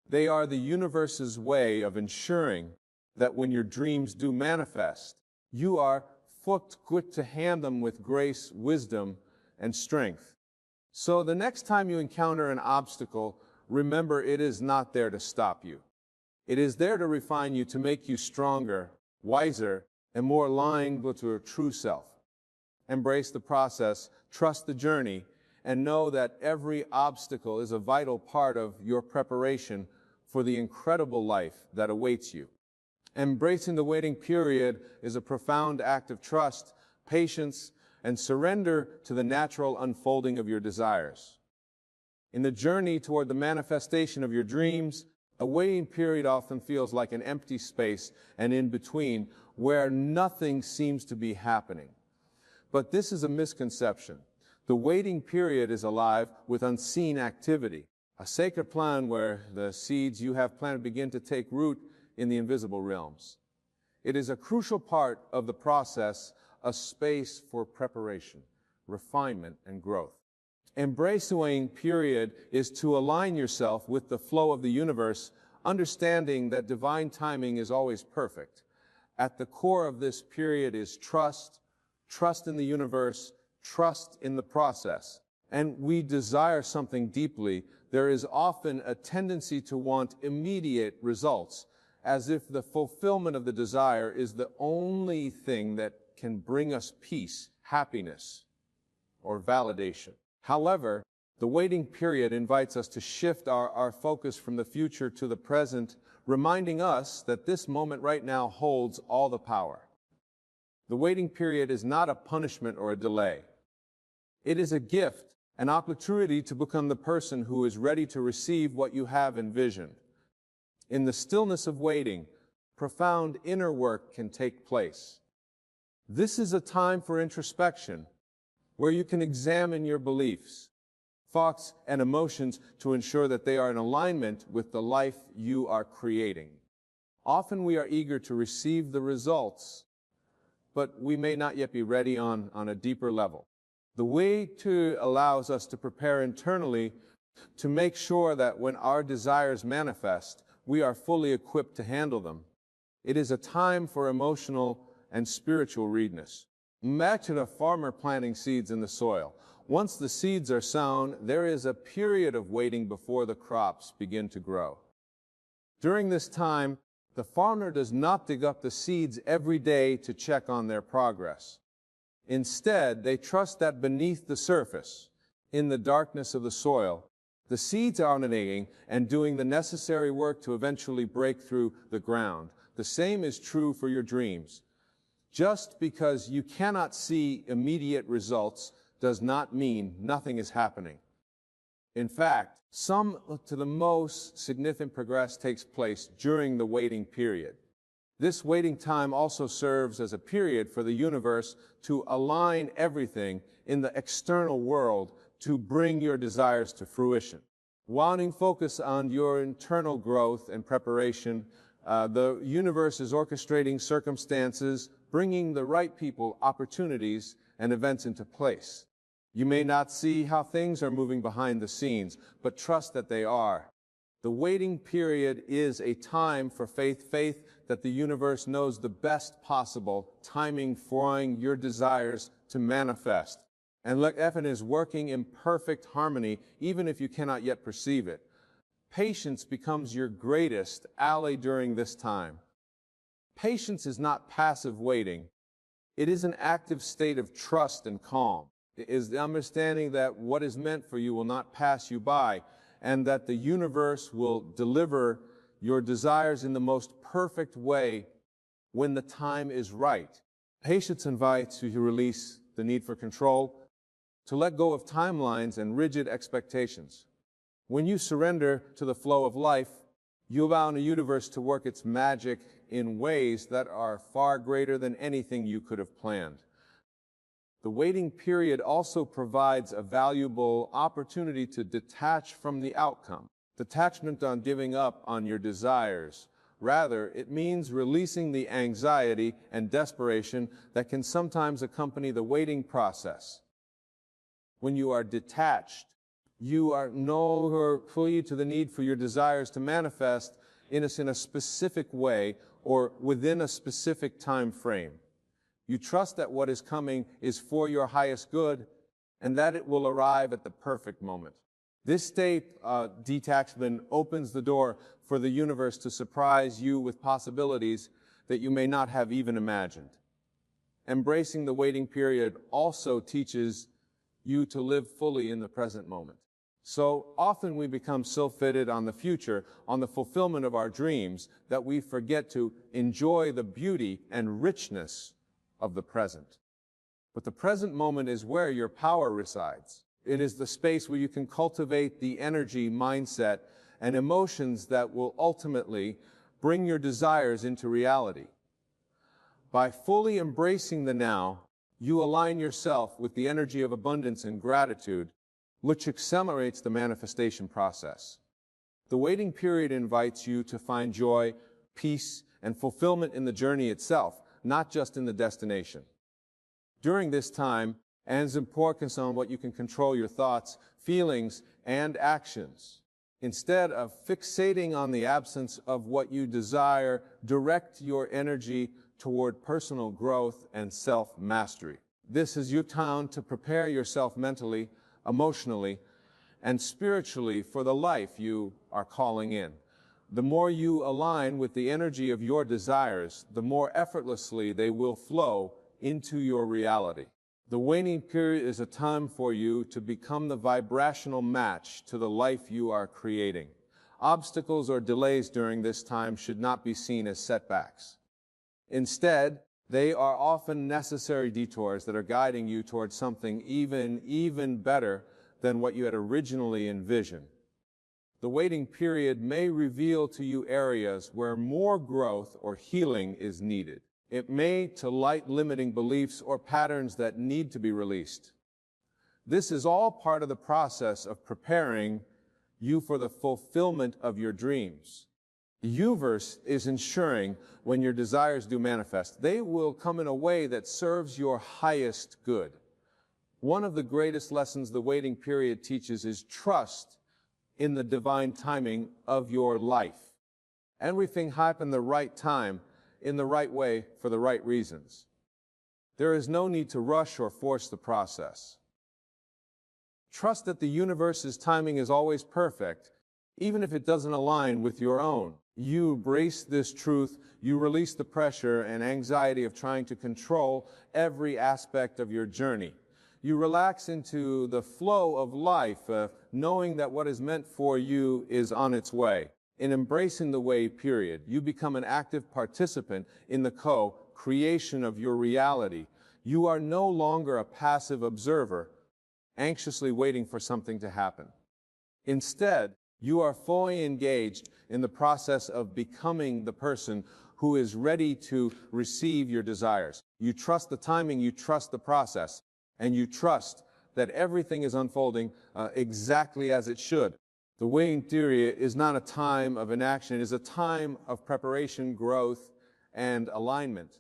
They are the universe's way of ensuring that when your dreams do manifest, you are equipped to hand them with grace, wisdom, and strength. So the next time you encounter an obstacle, remember it is not there to stop you. It is there to refine you, to make you stronger, wiser, and more aligned with your true self. Embrace the process, trust the journey, and know that every obstacle is a vital part of your preparation for the incredible life that awaits you. Embracing the waiting period is a profound act of trust, patience, and surrender to the natural unfolding of your desires. In the journey toward the manifestation of your dreams, a waiting period often feels like an empty space and in between where nothing seems to be happening. But this is a misconception. The waiting period is alive with unseen activity, a sacred plan where the seeds you have planted begin to take root in the invisible realms. It is a crucial part of the process, a space for preparation, refinement, and growth. Embrace the waiting period is to align yourself with the flow of the universe, understanding that divine timing is always perfect. At the core of this period is trust in the universe, trust in the process. And we desire something deeply. There is often a tendency to want immediate results, as if the fulfillment of the desire is the only thing that can bring us peace, happiness, or validation. However, the waiting period invites us to shift our focus from the future to the present, reminding us that this moment right now holds all the power. The waiting period is not a punishment or a delay. It is a gift, an opportunity to become the person who is ready to receive what you have envisioned. In the stillness of waiting, profound inner work can take place. This is a time for introspection, where you can examine your beliefs, thoughts, and emotions to ensure that they are in alignment with the life you are creating. Often we are eager to receive the results, but we may not yet be ready on a deeper level. The wait allows us to prepare internally to make sure that when our desires manifest, we are fully equipped to handle them. It is a time for emotional and spiritual readiness. Imagine a farmer planting seeds in the soil. Once the seeds are sown, there is a period of waiting before the crops begin to grow. During this time, the farmer does not dig up the seeds every day to check on their progress. Instead, they trust that beneath the surface, in the darkness of the soil, the seeds are germinating and doing the necessary work to eventually break through the ground. The same is true for your dreams. Just because you cannot see immediate results does not mean nothing is happening. In fact, some to the most significant progress takes place during the waiting period. This waiting time also serves as a period for the universe to align everything in the external world to bring your desires to fruition. Wanting focus on your internal growth and preparation, the universe is orchestrating circumstances, bringing the right people, opportunities, and events into place. You may not see how things are moving behind the scenes, but trust that they are. The waiting period is a time for faith that the universe knows the best possible timing for your desires to manifest. And look, Effin is working in perfect harmony, even if you cannot yet perceive it. Patience becomes your greatest ally during this time. Patience is not passive waiting. It is an active state of trust and calm. It is the understanding that what is meant for you will not pass you by, and that the universe will deliver your desires in the most perfect way when the time is right. Patience invites you to release the need for control, to let go of timelines and rigid expectations. When you surrender to the flow of life, you allow the universe to work its magic in ways that are far greater than anything you could have planned. The waiting period also provides a valuable opportunity to detach from the outcome. Detachment on giving up on your desires. Rather, it means releasing the anxiety and desperation that can sometimes accompany the waiting process. When you are detached, you are no longer free to the need for your desires to manifest in a specific way or within a specific time frame. You trust that what is coming is for your highest good and that it will arrive at the perfect moment. This state of detachment opens the door for the universe to surprise you with possibilities that you may not have even imagined. Embracing the waiting period also teaches you to live fully in the present moment. So often we become so fixated on the future, on the fulfillment of our dreams, that we forget to enjoy the beauty and richness of the present. But the present moment is where your power resides. It is the space where you can cultivate the energy, mindset, and emotions that will ultimately bring your desires into reality. By fully embracing the now, you align yourself with the energy of abundance and gratitude, which accelerates the manifestation process. The waiting period invites you to find joy, peace, and fulfillment in the journey itself, not just in the destination. During this time, and importance on what you can control your thoughts, feelings, and actions. Instead of fixating on the absence of what you desire, direct your energy toward personal growth and self-mastery. This is your time to prepare yourself mentally, emotionally, and spiritually for the life you are calling in. The more you align with the energy of your desires, the more effortlessly they will flow into your reality. The waiting period is a time for you to become the vibrational match to the life you are creating. Obstacles or delays during this time should not be seen as setbacks. Instead, they are often necessary detours that are guiding you towards something even better than what you had originally envisioned. The waiting period may reveal to you areas where more growth or healing is needed. It may to light limiting beliefs or patterns that need to be released. This is all part of the process of preparing you for the fulfillment of your dreams. The universe is ensuring when your desires do manifest, they will come in a way that serves your highest good. One of the greatest lessons the waiting period teaches is trust in the divine timing of your life. Everything happens in the right time, in the right way, for the right reasons. There is no need to rush or force the process. Trust that the universe's timing is always perfect, even if it doesn't align with your own. You embrace this truth, you release the pressure and anxiety of trying to control every aspect of your journey. You relax into the flow of life, knowing that what is meant for you is on its way. In embracing the wait period, you become an active participant in the co-creation of your reality. You are no longer a passive observer, anxiously waiting for something to happen. Instead, you are fully engaged in the process of becoming the person who is ready to receive your desires. You trust the timing, you trust the process, and you trust that everything is unfolding exactly as it should. The Wayne theory is not a time of inaction, it is a time of preparation, growth, and alignment.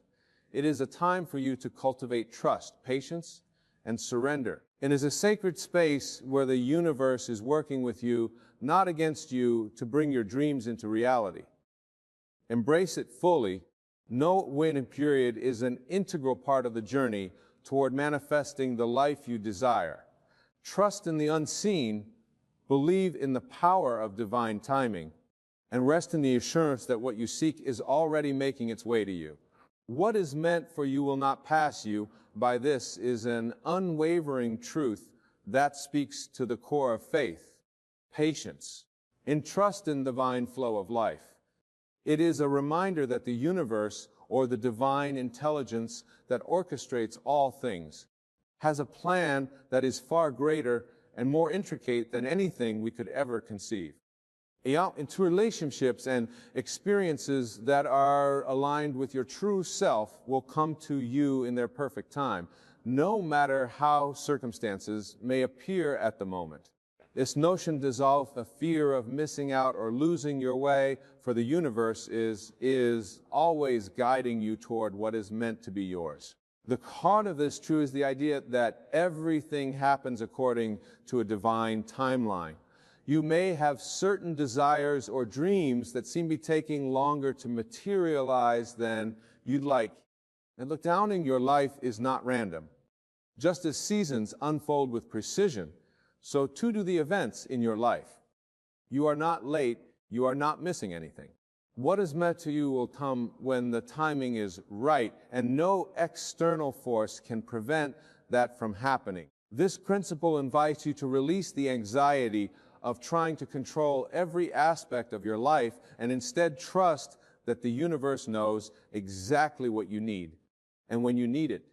It is a time for you to cultivate trust, patience, and surrender. It is a sacred space where the universe is working with you, not against you, to bring your dreams into reality. Embrace it fully. No waiting period is an integral part of the journey toward manifesting the life you desire. Trust in the unseen, believe in the power of divine timing, and rest in the assurance that what you seek is already making its way to you. What is meant for you will not pass you. By this is an unwavering truth that speaks to the core of faith, patience, and trust in the divine flow of life. It is a reminder that the universe, or the divine intelligence that orchestrates all things, has a plan that is far greater and more intricate than anything we could ever conceive. Into relationships and experiences that are aligned with your true self will come to you in their perfect time, no matter how circumstances may appear at the moment. This notion dissolves the fear of missing out or losing your way, for the universe is always guiding you toward what is meant to be yours. The heart of this truth is the idea that everything happens according to a divine timeline. You may have certain desires or dreams that seem to be taking longer to materialize than you'd like. And look, down in your life is not random. Just as seasons unfold with precision, so too do the events in your life. You are not late, you are not missing anything. What is meant to you will come when the timing is right, and no external force can prevent that from happening. This principle invites you to release the anxiety of trying to control every aspect of your life and instead trust that the universe knows exactly what you need and when you need it.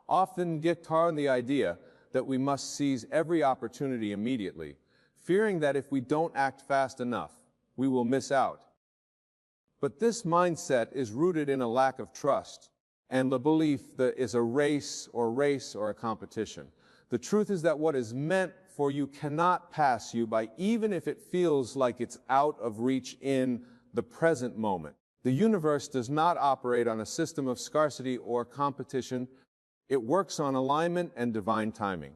Often get caught in the idea that we must seize every opportunity immediately, fearing that if we don't act fast enough, we will miss out. But this mindset is rooted in a lack of trust and the belief that is a race or a competition. The truth is that what is meant for you cannot pass you by, even if it feels like it's out of reach in the present moment. The universe does not operate on a system of scarcity or competition. It works on alignment and divine timing.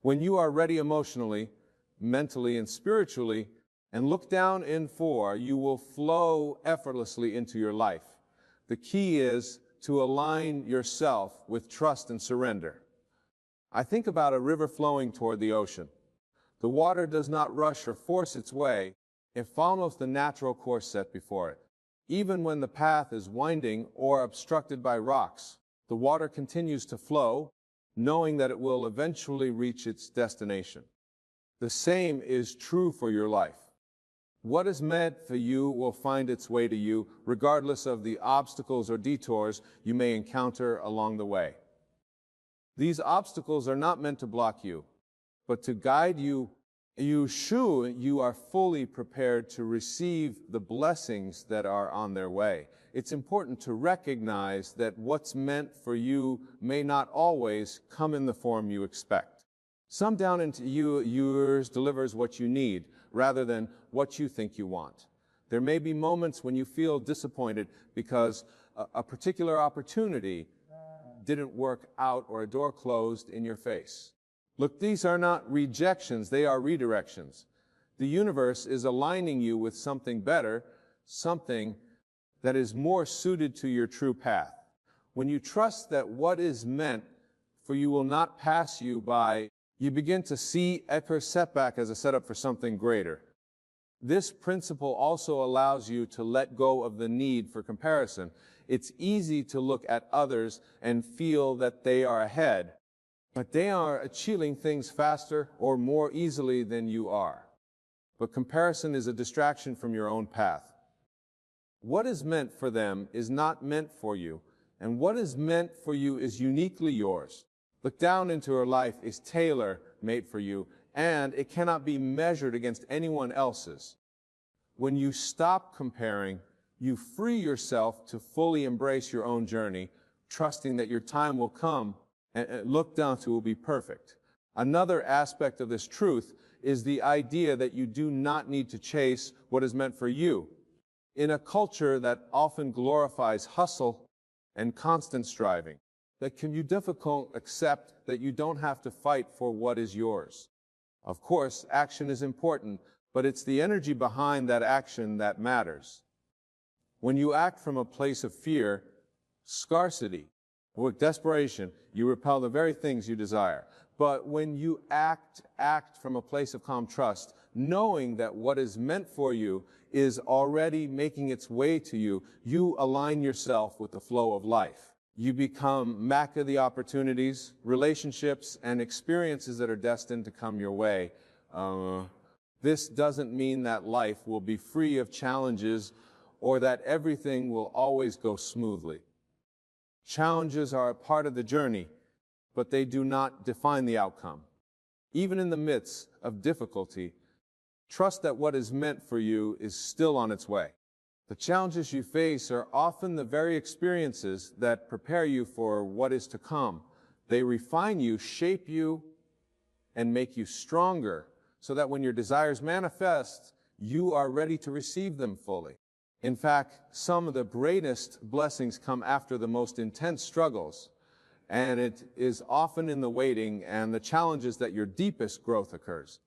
When you are ready emotionally, mentally, and spiritually, and look down in for, you will flow effortlessly into your life. The key is to align yourself with trust and surrender. I think about a river flowing toward the ocean. The water does not rush or force its way. It follows the natural course set before it. Even when the path is winding or obstructed by rocks, the water continues to flow, knowing that it will eventually reach its destination. The same is true for your life. What is meant for you will find its way to you, regardless of the obstacles or detours you may encounter along the way. These obstacles are not meant to block you, but to guide you. You are fully prepared to receive the blessings that are on their way. It's important to recognize that what's meant for you may not always come in the form you expect. Some down into yours delivers what you need rather than what you think you want. There may be moments when you feel disappointed because a particular opportunity didn't work out or a door closed in your face. Look, these are not rejections, they are redirections. The universe is aligning you with something better, something that is more suited to your true path. When you trust that what is meant for you will not pass you by, you begin to see every setback as a setup for something greater. This principle also allows you to let go of the need for comparison. It's easy to look at others and feel that they are ahead, but they are achieving things faster or more easily than you are. But comparison is a distraction from your own path. What is meant for them is not meant for you, and what is meant for you is uniquely yours. Look down into her life is tailor-made for you, and it cannot be measured against anyone else's. When you stop comparing, You free yourself to fully embrace your own journey, trusting that your time will come and look down to will be perfect. Another aspect of this truth is the idea that you do not need to chase what is meant for you. In a culture that often glorifies hustle and constant striving, that can be difficult to accept that you don't have to fight for what is yours. Of course, action is important, but it's the energy behind that action that matters. When you act from a place of fear, scarcity, or desperation, you repel the very things you desire. But when you act from a place of calm trust, knowing that what is meant for you is already making its way to you, you align yourself with the flow of life. You become Mac of the opportunities, relationships, and experiences that are destined to come your way. This doesn't mean that life will be free of challenges or that everything will always go smoothly. Challenges are a part of the journey, but they do not define the outcome. Even in the midst of difficulty, trust that what is meant for you is still on its way. The challenges you face are often the very experiences that prepare you for what is to come. They refine you, shape you, and make you stronger so that when your desires manifest, you are ready to receive them fully. In fact, some of the greatest blessings come after the most intense struggles, and it is often in the waiting and the challenges that your deepest growth occurs.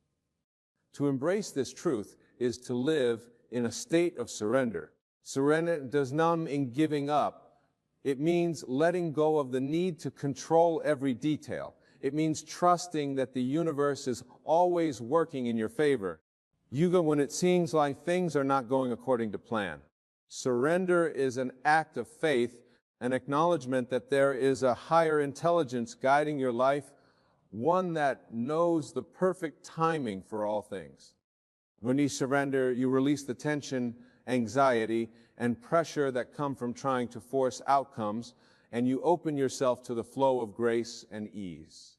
To embrace this truth is to live in a state of surrender. Surrender does not mean giving up. It means letting go of the need to control every detail. It means trusting that the universe is always working in your favor, even when it seems like things are not going according to plan. Surrender is an act of faith, an acknowledgement that there is a higher intelligence guiding your life, one that knows the perfect timing for all things. When you surrender, you release the tension, anxiety, and pressure that come from trying to force outcomes, and you open yourself to the flow of grace and ease.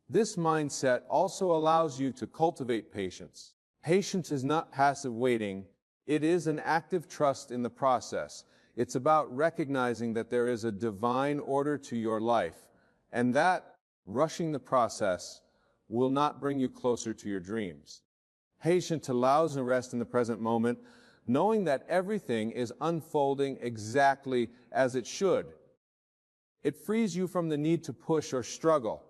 This mindset also allows you to cultivate patience. Patience is not passive waiting. It is an active trust in the process. It's about recognizing that there is a divine order to your life, and that rushing the process will not bring you closer to your dreams. Patience allows a rest in the present moment, knowing that everything is unfolding exactly as it should. It frees you from the need to push or struggle,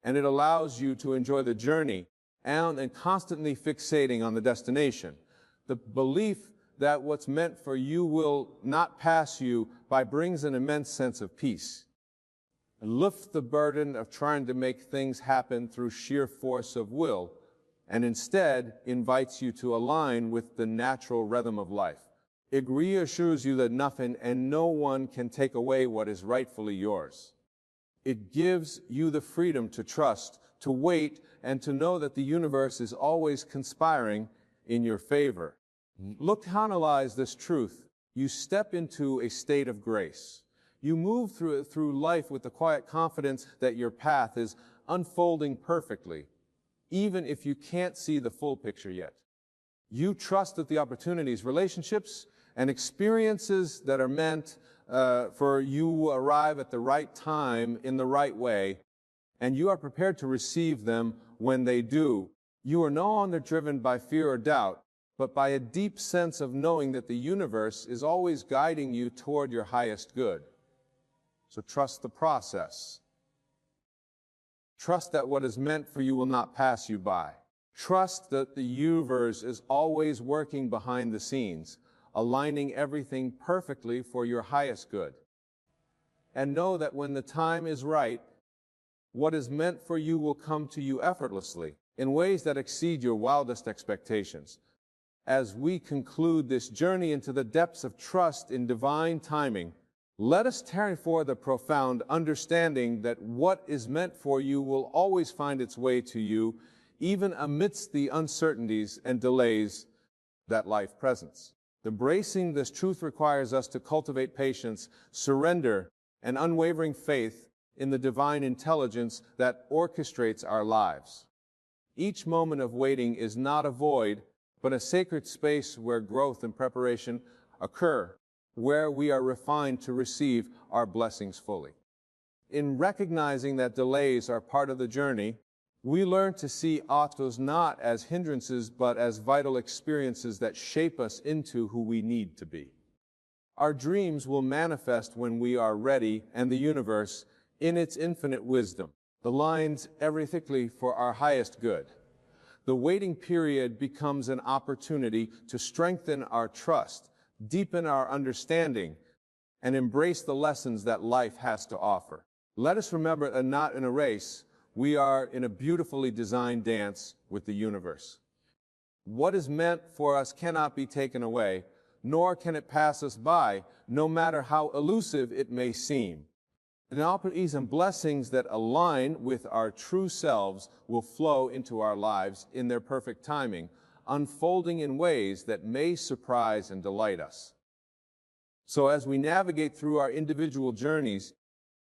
and it allows you to enjoy the journey and constantly fixating on the destination. The belief that what's meant for you will not pass you by brings an immense sense of peace. Lift the burden of trying to make things happen through sheer force of will, and instead invites you to align with the natural rhythm of life. It reassures you that nothing and no one can take away what is rightfully yours. It gives you the freedom to trust, to wait, and to know that the universe is always conspiring in your favor. Look to analyze this truth. You step into a state of grace. You move through life with the quiet confidence that your path is unfolding perfectly, even if you can't see the full picture yet. You trust that the opportunities, relationships, and experiences that are meant for you will arrive at the right time in the right way, and you are prepared to receive them when they do. You are no longer driven by fear or doubt, but by a deep sense of knowing that the universe is always guiding you toward your highest good. So trust the process. Trust that what is meant for you will not pass you by. Trust that the universe is always working behind the scenes, aligning everything perfectly for your highest good. And know that when the time is right, what is meant for you will come to you effortlessly, in ways that exceed your wildest expectations. As we conclude this journey into the depths of trust in divine timing, let us tarry for the profound understanding that what is meant for you will always find its way to you, even amidst the uncertainties and delays that life presents. Embracing this truth requires us to cultivate patience, surrender, and unwavering faith in the divine intelligence that orchestrates our lives. Each moment of waiting is not a void, but a sacred space where growth and preparation occur where we are refined to receive our blessings fully. In recognizing that delays are part of the journey, we learn to see obstacles not as hindrances but as vital experiences that shape us into who we need to be. Our dreams will manifest when we are ready, and the universe, in its infinite wisdom, aligns everything for our highest good. The waiting period becomes an opportunity to strengthen our trust, deepen our understanding, and embrace the lessons that life has to offer. Let us remember that not in a race, we are in a beautifully designed dance with the universe. What is meant for us cannot be taken away, nor can it pass us by, no matter how elusive it may seem. The opportunities and blessings that align with our true selves will flow into our lives in their perfect timing, unfolding in ways that may surprise and delight us. So as we navigate through our individual journeys,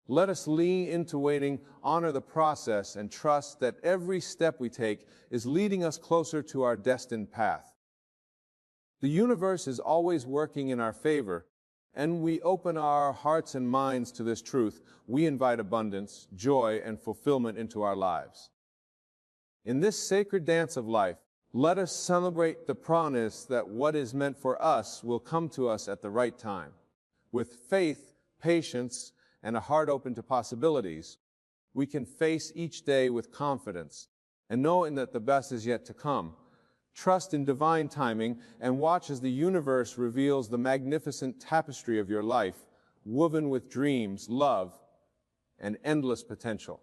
let us lean into waiting, honor the process, and trust that every step we take is leading us closer to our destined path. The universe is always working in our favor, and we open our hearts and minds to this truth. We invite abundance, joy, and fulfillment into our lives. In this sacred dance of life, let us celebrate the promise that what is meant for us will come to us at the right time. With faith, patience, and a heart open to possibilities, we can face each day with confidence, and knowing that the best is yet to come. Trust in divine timing and watch as the universe reveals the magnificent tapestry of your life, woven with dreams, love, and endless potential.